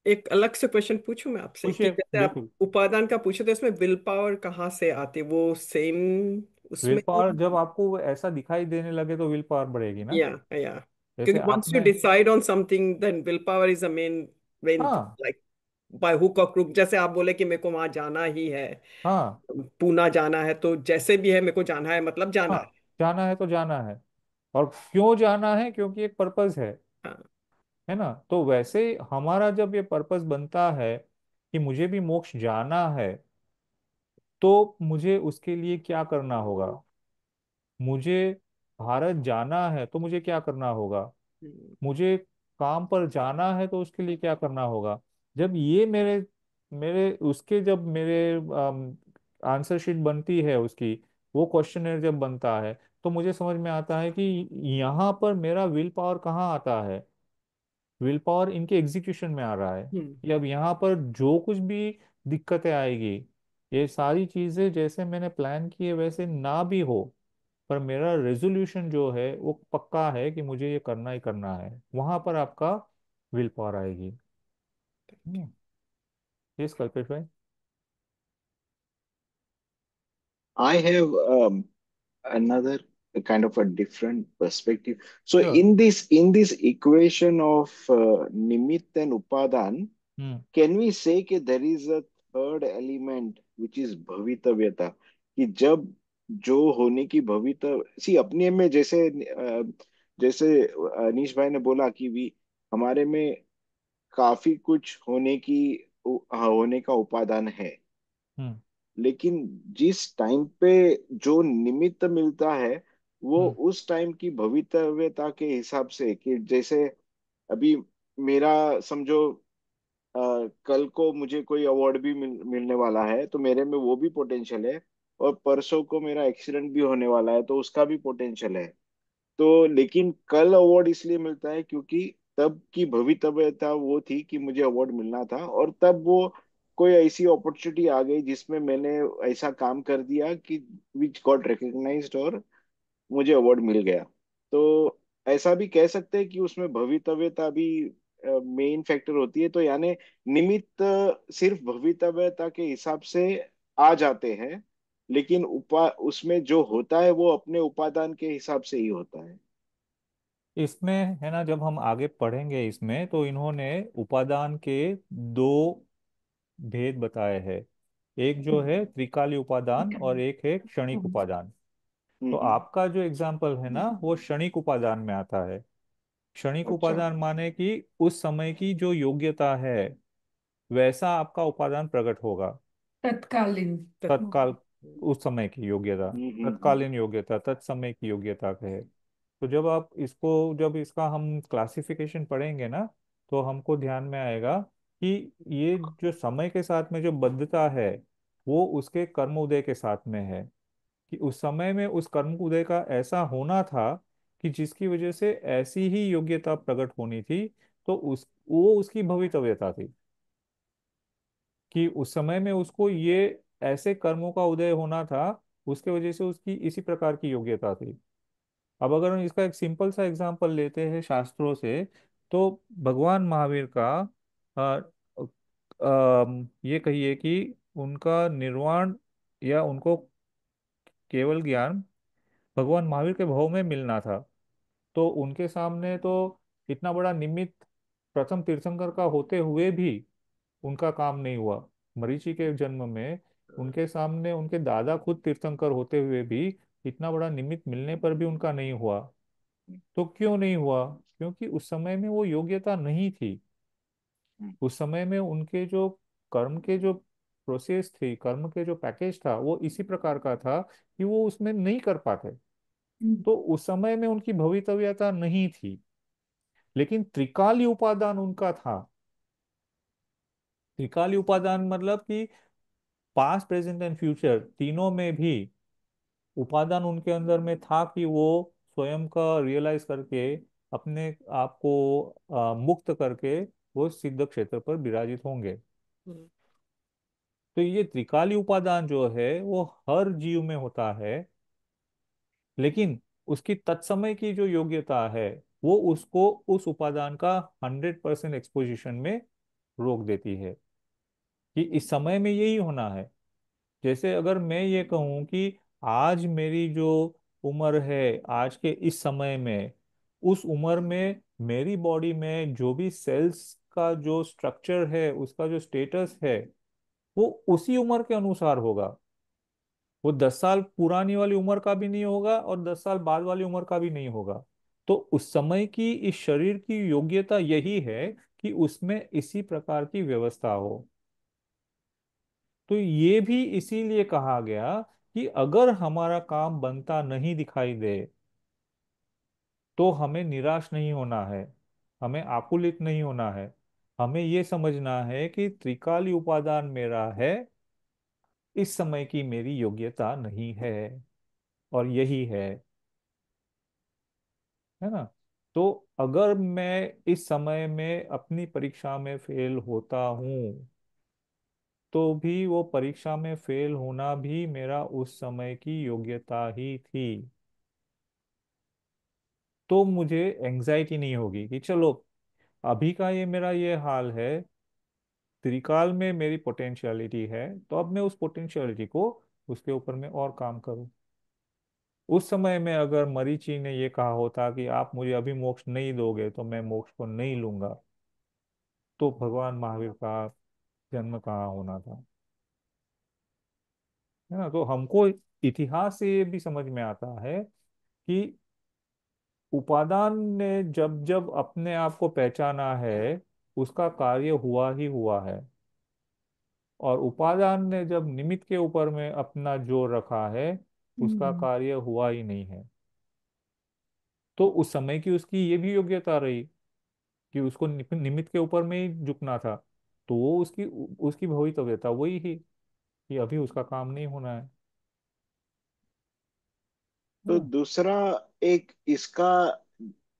एक अलग से क्वेश्चन पूछूं मैं आपसे कि पूछिए, जैसे आप बिल्कुल। उपादान का पूछे तो इसमें विल पावर कहाँ से आती है, वो सेम विल उसमें ही पावर जब आपको वो ऐसा दिखाई देने लगे तो विल पावर बढ़ेगी ना। या या जैसे क्योंकि वंस यू आपने, decide on something then will power is the main हाँ लाइक बाय हुक और क्रुक। जैसे आप बोले कि मेरे को वहां जाना ही है, हाँ पूना जाना है, तो जैसे भी है मेरे को जाना है, मतलब जाना हाँ, है। जाना है तो जाना है। और क्यों जाना है? क्योंकि एक पर्पस हाँ। है ना। तो वैसे हमारा जब ये पर्पस बनता है कि मुझे भी मोक्ष जाना है, तो मुझे उसके लिए क्या करना होगा? मुझे भारत जाना है तो मुझे क्या करना होगा? हम्म, मुझे काम पर जाना है तो उसके लिए क्या करना होगा? जब ये मेरे मेरे उसके जब मेरे आंसर शीट बनती है उसकी, वो क्वेश्चनर जब बनता है, तो मुझे समझ में आता है कि यहाँ पर मेरा विल पावर कहाँ आता है। विल पावर इनके एग्जीक्यूशन में आ रहा है हम्म, कि अब यहाँ पर जो कुछ भी दिक्कतें आएगी, ये सारी चीजें जैसे मैंने प्लान किए वैसे ना भी हो, पर मेरा रेजोल्यूशन जो है वो पक्का है कि मुझे ये करना ही करना है, वहां पर आपका विल पावर आएगी। यस कल्पेश भाई। I have another kind of a different perspective. So sure. in this equation of Nimit and Upadan, hmm can we say that there is a third element which is भवितव्यता, कि जब जो होने की भवितव्य सी अपने में, जैसे अनीश भाई ने बोला कि भी हमारे में काफी कुछ होने का उपादान है, हम्म लेकिन जिस टाइम पे जो निमित्त मिलता है वो हम्म उस टाइम की भवितव्यता के हिसाब से, कि जैसे अभी मेरा समझो कल को मुझे कोई अवार्ड भी मिलने वाला है तो मेरे में वो भी पोटेंशियल है, और परसों को मेरा एक्सीडेंट भी होने वाला है तो उसका भी पोटेंशियल है। तो लेकिन कल अवार्ड इसलिए मिलता है क्योंकि तब की भवितव्यता वो थी कि मुझे अवार्ड मिलना था, और तब वो कोई ऐसी अपॉर्चुनिटी आ गई जिसमें मैंने ऐसा काम कर दिया कि विच गॉट रिकग्नाइज्ड और मुझे अवार्ड मिल गया। तो ऐसा भी कह सकते हैं कि उसमें भवितव्यता भी मेन फैक्टर होती है। तो यानी निमित्त सिर्फ भवितव्यता के हिसाब से आ जाते हैं, लेकिन उसमें जो होता है वो अपने उपादान के हिसाब से ही होता है। इसमें है ना, जब हम आगे पढ़ेंगे इसमें, तो इन्होंने उपादान के दो भेद बताए हैं। एक जो है त्रिकाली उपादान और एक है क्षणिक उपादान। तो हम्म। आपका जो एग्जाम्पल है ना, वो क्षणिक उपादान में आता है। क्षणिक अच्छा। उपादान माने कि उस समय की जो योग्यता है वैसा आपका उपादान प्रकट होगा। तत्कालीन। तत्काल, उस समय की योग्यता, हम्म। तत्कालीन योग्यता, तत्समय की योग्यता है। तो जब आप इसको, जब इसका हम क्लासिफिकेशन पढ़ेंगे ना, तो हमको ध्यान में आएगा कि ये जो समय के साथ में जो बद्धता है, वो उसके कर्म उदय के साथ में है। कि उस समय में उस कर्म उदय का ऐसा होना था कि जिसकी वजह से ऐसी ही योग्यता प्रकट होनी थी। तो उस वो उसकी भवितव्यता थी कि उस समय में उसको ये ऐसे कर्मों का उदय होना था, उसके वजह से उसकी इसी प्रकार की योग्यता थी। अब अगर हम इसका एक सिंपल सा एग्जांपल लेते हैं शास्त्रों से, तो भगवान महावीर का आ, ये कहिए कि उनका निर्वाण या उनको केवल ज्ञान भगवान महावीर के भव में मिलना था। तो उनके सामने तो इतना बड़ा निमित्त प्रथम तीर्थंकर का होते हुए भी उनका काम नहीं हुआ। मरीचि के जन्म में उनके सामने उनके दादा खुद तीर्थंकर होते हुए भी इतना बड़ा निमित्त मिलने पर भी उनका नहीं हुआ। तो क्यों नहीं हुआ? क्योंकि उस समय में वो योग्यता नहीं थी। उस समय में उनके जो कर्म के जो प्रोसेस थी, कर्म के जो पैकेज था, वो इसी प्रकार का था कि वो उसमें नहीं कर पाते। तो उस समय में उनकी भवितव्यता नहीं थी। लेकिन त्रिकाली उपादान उनका था। त्रिकाली उपादान मतलब कि पास्ट प्रेजेंट एंड फ्यूचर तीनों में भी उपादान उनके अंदर में था कि वो स्वयं का रियलाइज करके अपने आप को मुक्त करके वो सिद्ध क्षेत्र पर विराजित होंगे। हम्म, तो ये त्रिकाली उपादान जो है वो हर जीव में होता है। लेकिन उसकी तत्समय की जो योग्यता है, वो उसको उस उपादान का 100% एक्सपोजिशन में रोक देती है कि इस समय में यही होना है। जैसे अगर मैं ये कहूँ कि आज मेरी जो उम्र है, आज के इस समय में, उस उम्र में मेरी बॉडी में जो भी सेल्स का जो स्ट्रक्चर है, उसका जो स्टेटस है, वो उसी उम्र के अनुसार होगा। वो 10 साल पुरानी वाली उम्र का भी नहीं होगा और 10 साल बाद वाली उम्र का भी नहीं होगा। तो उस समय की इस शरीर की योग्यता यही है कि उसमें इसी प्रकार की व्यवस्था हो। तो ये भी इसीलिए कहा गया कि अगर हमारा काम बनता नहीं दिखाई दे तो हमें निराश नहीं होना है, हमें आकुलित नहीं होना है। हमें ये समझना है कि त्रिकाली उपादान मेरा है, इस समय की मेरी योग्यता नहीं है, और यही है ना। तो अगर मैं इस समय में अपनी परीक्षा में फेल होता हूँ, तो भी वो परीक्षा में फेल होना भी मेरा उस समय की योग्यता ही थी। तो मुझे एंजाइटी नहीं होगी कि चलो अभी का ये मेरा ये हाल है, त्रिकाल में मेरी पोटेंशियलिटी है, तो अब मैं उस पोटेंशियलिटी को, उसके ऊपर में और काम करूं। उस समय में अगर मरीचि ने ये कहा होता कि आप मुझे अभी मोक्ष नहीं दोगे तो मैं मोक्ष को नहीं लूंगा, तो भगवान महावीर का जन्म कहाँ होना था, है ना। तो हमको इतिहास से ये भी समझ में आता है कि उपादान ने जब जब अपने आप को पहचाना है, उसका कार्य हुआ ही हुआ है। और उपादान ने जब निमित्त के ऊपर में अपना जोर रखा है, उसका हम्म, कार्य हुआ ही नहीं है। तो उस समय की उसकी ये भी योग्यता रही कि उसको निमित्त के ऊपर में ही झुकना था। तो वो उसकी उसकी भवितव्यता वही ही कि अभी उसका काम नहीं होना है तो ना। दूसरा एक इसका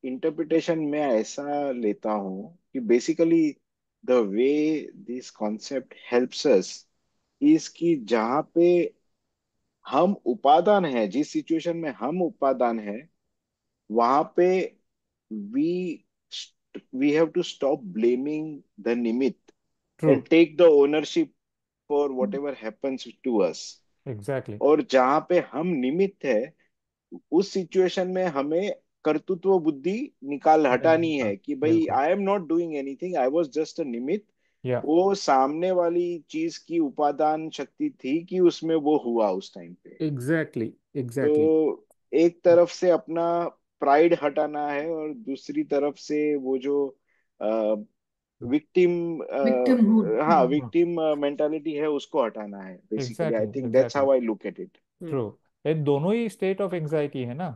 इंटरप्रिटेशन मैं ऐसा लेता हूँ कि basically the way this concept helps us is कि जहाँ पे हम उपादान है, जिस सिचुएशन में हम उपादान है, वहां पे we we have to stop blaming the निमित्त true. And take the ownership for whatever happens to us. Exactly. और जहाँ पे हम निमित्त है, उस सिचुएशन में हमें कर्तृत्व बुद्धि निकाल हटानी है कि भाई बिल्कुल। I am not doing anything, I was just a निमित्त। या वो सामने वाली चीज की उपादान शक्ति थी कि उसमें वो हुआ उस टाइम पे। एग्जैक्टली। एग्जैक्टली। तो एक तरफ से अपना प्राइड हटाना है और दूसरी तरफ से वो जो विक्टिम, विक्टिमहुड। हाँ, विक्टिम मेंटालिटी है, उसको हटाना है। Basically I exactly. Think that's exactly. How I look at it. True. Hmm ये दोनों ही स्टेट ऑफ एंजाइटी है ना।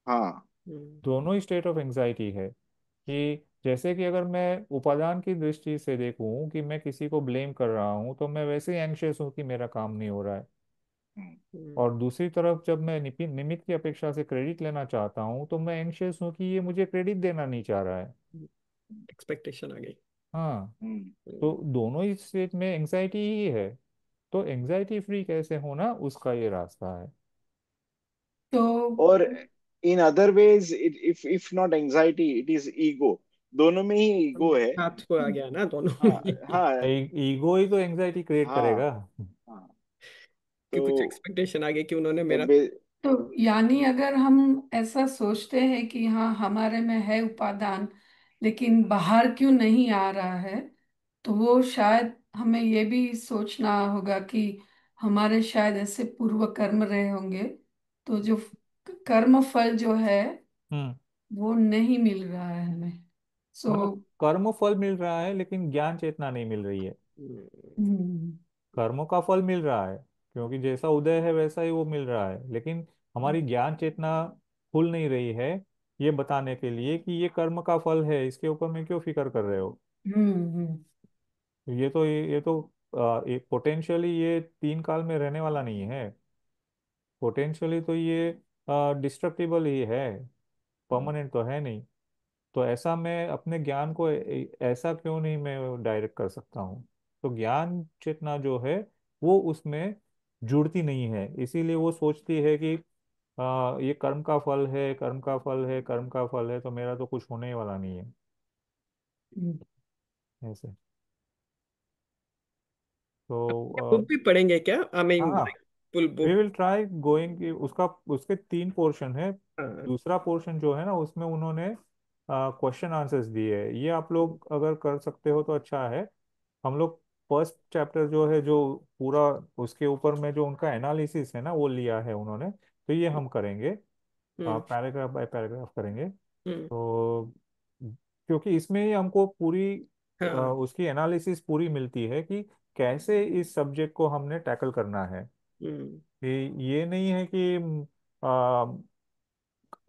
हाँ। हम्म दोनों ही स्टेट ऑफ एंजाइटी है कि जैसे कि अगर मैं उपादान की दृष्टि से देखूं कि मैं किसी को ब्लेम कर रहा हूं, तो मैं वैसे ही एंग्शियस हूं कि मेरा काम नहीं हो रहा है। और दूसरी तरफ जब मैं निमित्त की अपेक्षा से क्रेडिट लेना चाहता हूं, तो मैं एंग्शियस हूं कि ये मुझे क्रेडिट देना नहीं चाह रहा है। एक्सपेक्टेशन आ गई। हाँ। हम्म। तो हम्म, दोनों ही स्टेट में एंग्जाइटी ही है। तो एंग्जाइटी फ्री कैसे होना, उसका ये रास्ता है। तो और in other ways, if not anxiety, it is ego. दोनों में ही ईगो है। साथ को आ गया ना दोनों में हाँ, हाँ, ईगो ही तो एंग्जाइटी क्रिएट करेगा। हाँ, हाँ। कि कुछ तो एक्सपेक्टेशन आ गई कि उन्होंने मेरा। बे, तो यानी अगर हम ऐसा सोचते हैं कि हाँ हमारे में है उपादान, लेकिन बाहर क्यों नहीं आ रहा है, तो वो शायद हमें ये भी सोचना होगा कि हमारे शायद ऐसे पूर्व कर्म रहे होंगे, तो जो कर्म फल जो है हम्म। वो नहीं मिल रहा है हमें। सो मतलब कर्म फल मिल रहा है लेकिन ज्ञान चेतना नहीं मिल रही है। हम्म कर्मों का फल मिल रहा है क्योंकि जैसा उदय है वैसा ही वो मिल रहा है, लेकिन हमारी ज्ञान चेतना खुल नहीं रही है ये बताने के लिए कि ये कर्म का फल है, इसके ऊपर में क्यों फिक्र कर रहे हो। हम्म ये तो एक पोटेंशियली ये 3 काल में रहने वाला नहीं है। पोटेंशियली तो ये डिस्ट्रक्टिबल ही है, परमानेंट तो है नहीं। तो ऐसा मैं अपने ज्ञान को ऐसा क्यों नहीं मैं डायरेक्ट कर सकता हूँ। तो ज्ञान चेतना जो है वो उसमें जुड़ती नहीं है, इसीलिए वो सोचती है कि ये कर्म का फल है, कर्म का फल है, कर्म का फल है, तो मेरा तो कुछ होने ही वाला नहीं है हम्म। ऐसे। तो बुक भी पढ़ेंगे क्या? आई मीन हाँ, full we book. Will try going, उसका उसके 3 पोर्शन है। हाँ। दूसरा पोर्शन जो है ना, उसमें उन्होंने क्वेश्चन आंसर्स दिए है। ये आप लोग अगर कर सकते हो तो अच्छा है। हम लोग फर्स्ट चैप्टर जो है, जो पूरा उसके ऊपर में जो उनका एनालिसिस है ना, वो लिया है उन्होंने, तो ये हम करेंगे, हम्म। पैराग्राफ बाय पैराग्राफ करेंगे। हम्म। तो क्योंकि इसमें ही हमको पूरी हाँ। उसकी एनालिसिस पूरी मिलती है कि कैसे इस सब्जेक्ट को हमने टैकल करना है। हम्म। कि ये नहीं है कि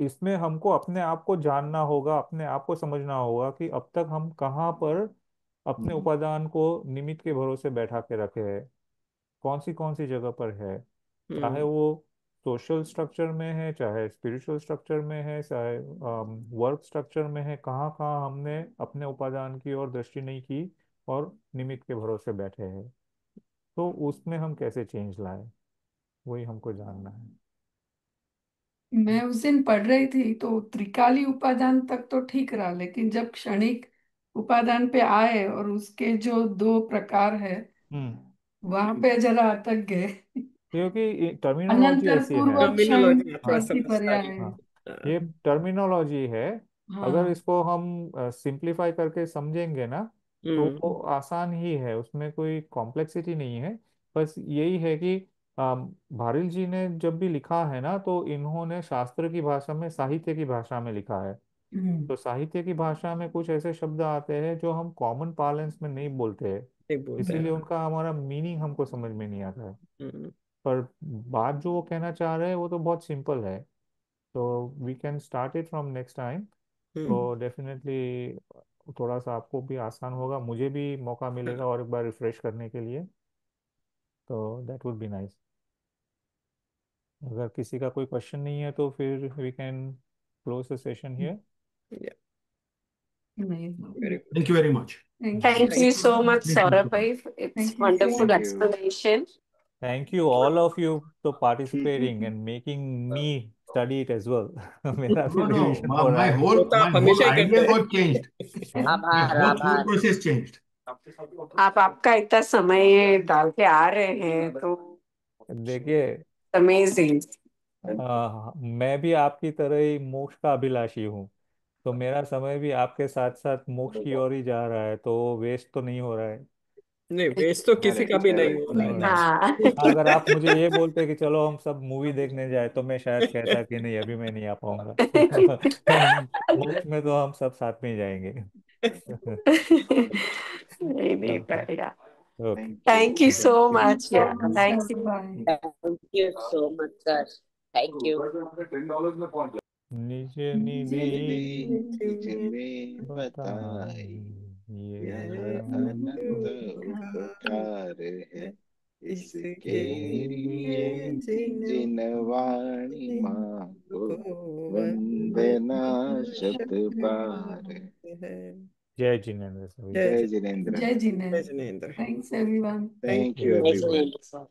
इसमें हमको अपने आप को जानना होगा, अपने आप को समझना होगा कि अब तक हम कहाँ पर अपने हम्म, उपादान को निमित्त के भरोसे बैठा के रखे हैं, कौन सी जगह पर है। चाहे हम्म। वो सोशल स्ट्रक्चर में है, चाहे स्पिरिचुअल स्ट्रक्चर में है, चाहे वर्क स्ट्रक्चर में है, कहाँ कहाँ हमने अपने उपादान की ओर दृष्टि नहीं की और निमित्त के भरोसे बैठे हैं। तो उसमें हम कैसे चेंज लाए, वही हमको जानना है। मैं उस दिन पढ़ रही थी तो त्रिकाली उपादान तक तो ठीक रहा, लेकिन जब क्षणिक उपादान पे आए और उसके जो 2 प्रकार है, हम्म। वहां पे जरा अटक गए। क्योंकि टर्मिनोलॉजी अनंतर ऐसी है। पूर्व क्षण, टर्मिनोलॉजी थोड़ा हाँ, सा चौथी पर्याय मस्तानी। है। हाँ, हाँ। ये टर्मिनोलॉजी है। अगर हाँ। इसको हम सिंप्लीफाई करके समझेंगे ना, तो वो हम्म। आसान ही है, उसमें कोई कॉम्प्लेक्सिटी नहीं है। बस यही है कि भारिल जी ने जब भी लिखा है ना, तो इन्होंने शास्त्र की भाषा में, साहित्य की भाषा में लिखा है। हम्म। तो साहित्य की भाषा में कुछ ऐसे शब्द आते हैं जो हम कॉमन पार्लेंस में नहीं बोलते हैं, एक बोलते इसीलिए हैं। उनका हमारा मीनिंग हमको समझ में नहीं आता है। हम्म। पर बात जो वो कहना चाह रहे हैं वो तो बहुत सिंपल है। तो we can start it from next time. Hmm. तो डेफिनेटली थोड़ा सा आपको भी आसान होगा, मुझे भी मौका मिलेगा और एक बार रिफ्रेश करने के लिए। तो दैट वुड बी नाइस। अगर किसी का कोई क्वेश्चन नहीं है तो फिर we can close the session here. नहीं। Very good. Thank you very much. Thank you. Thank thank you you. so much, Thank you Saurabh so much. bhai. It's thank you so wonderful thank much. You. explanation. Thank you all of you to participating and making me study it as well. मेरा भी No, no, revision हो रहा my है। वो whole तो आप my whole हमेशा ही idea करते got changed. हैं। हाँ, My आभार whole thought आभार। process changed. आप आपका इतना समय डाल के आ रहे हैं तो देखिए, अमेजिंग। मैं भी आपकी तरह ही मोक्ष का अभिलाषी हूँ। तो मेरा समय भी आपके साथ साथ मोक्ष की ओर ही जा रहा है, तो वेस्ट तो नहीं हो रहा है। नहीं, वेस्ट तो किसी का करेक्ट भी नहीं करेक्ट हो रहा है। नहीं। हाँ। अगर आप मुझे ये बोलते कि चलो हम सब मूवी देखने जाए, तो मैं शायद कहता कि नहीं, अभी मैं नहीं आ पाऊंगा। मोक्ष में तो हम सब साथ में ही जाएंगे। नहीं नहीं, ओके। बढ़िया। Okay. Thank you Thank you so thank you. much. Yeah, thank you. Bye. Thank you so much sir. Thank you. निज निधि निधि निज में बताई, बताई, ये यह अनंत अनंत उपकार है इसके इसके लिए। लिए जिन वाणी जिन माँ को को वंदना वंदना शत बार। है। जय जिनेन्द्र सभी। जय जय जय जिनेन्द्र। जय जय Jinendra. Jinendra. Thanks everyone. Thank thank you you. Everyone. Thank you.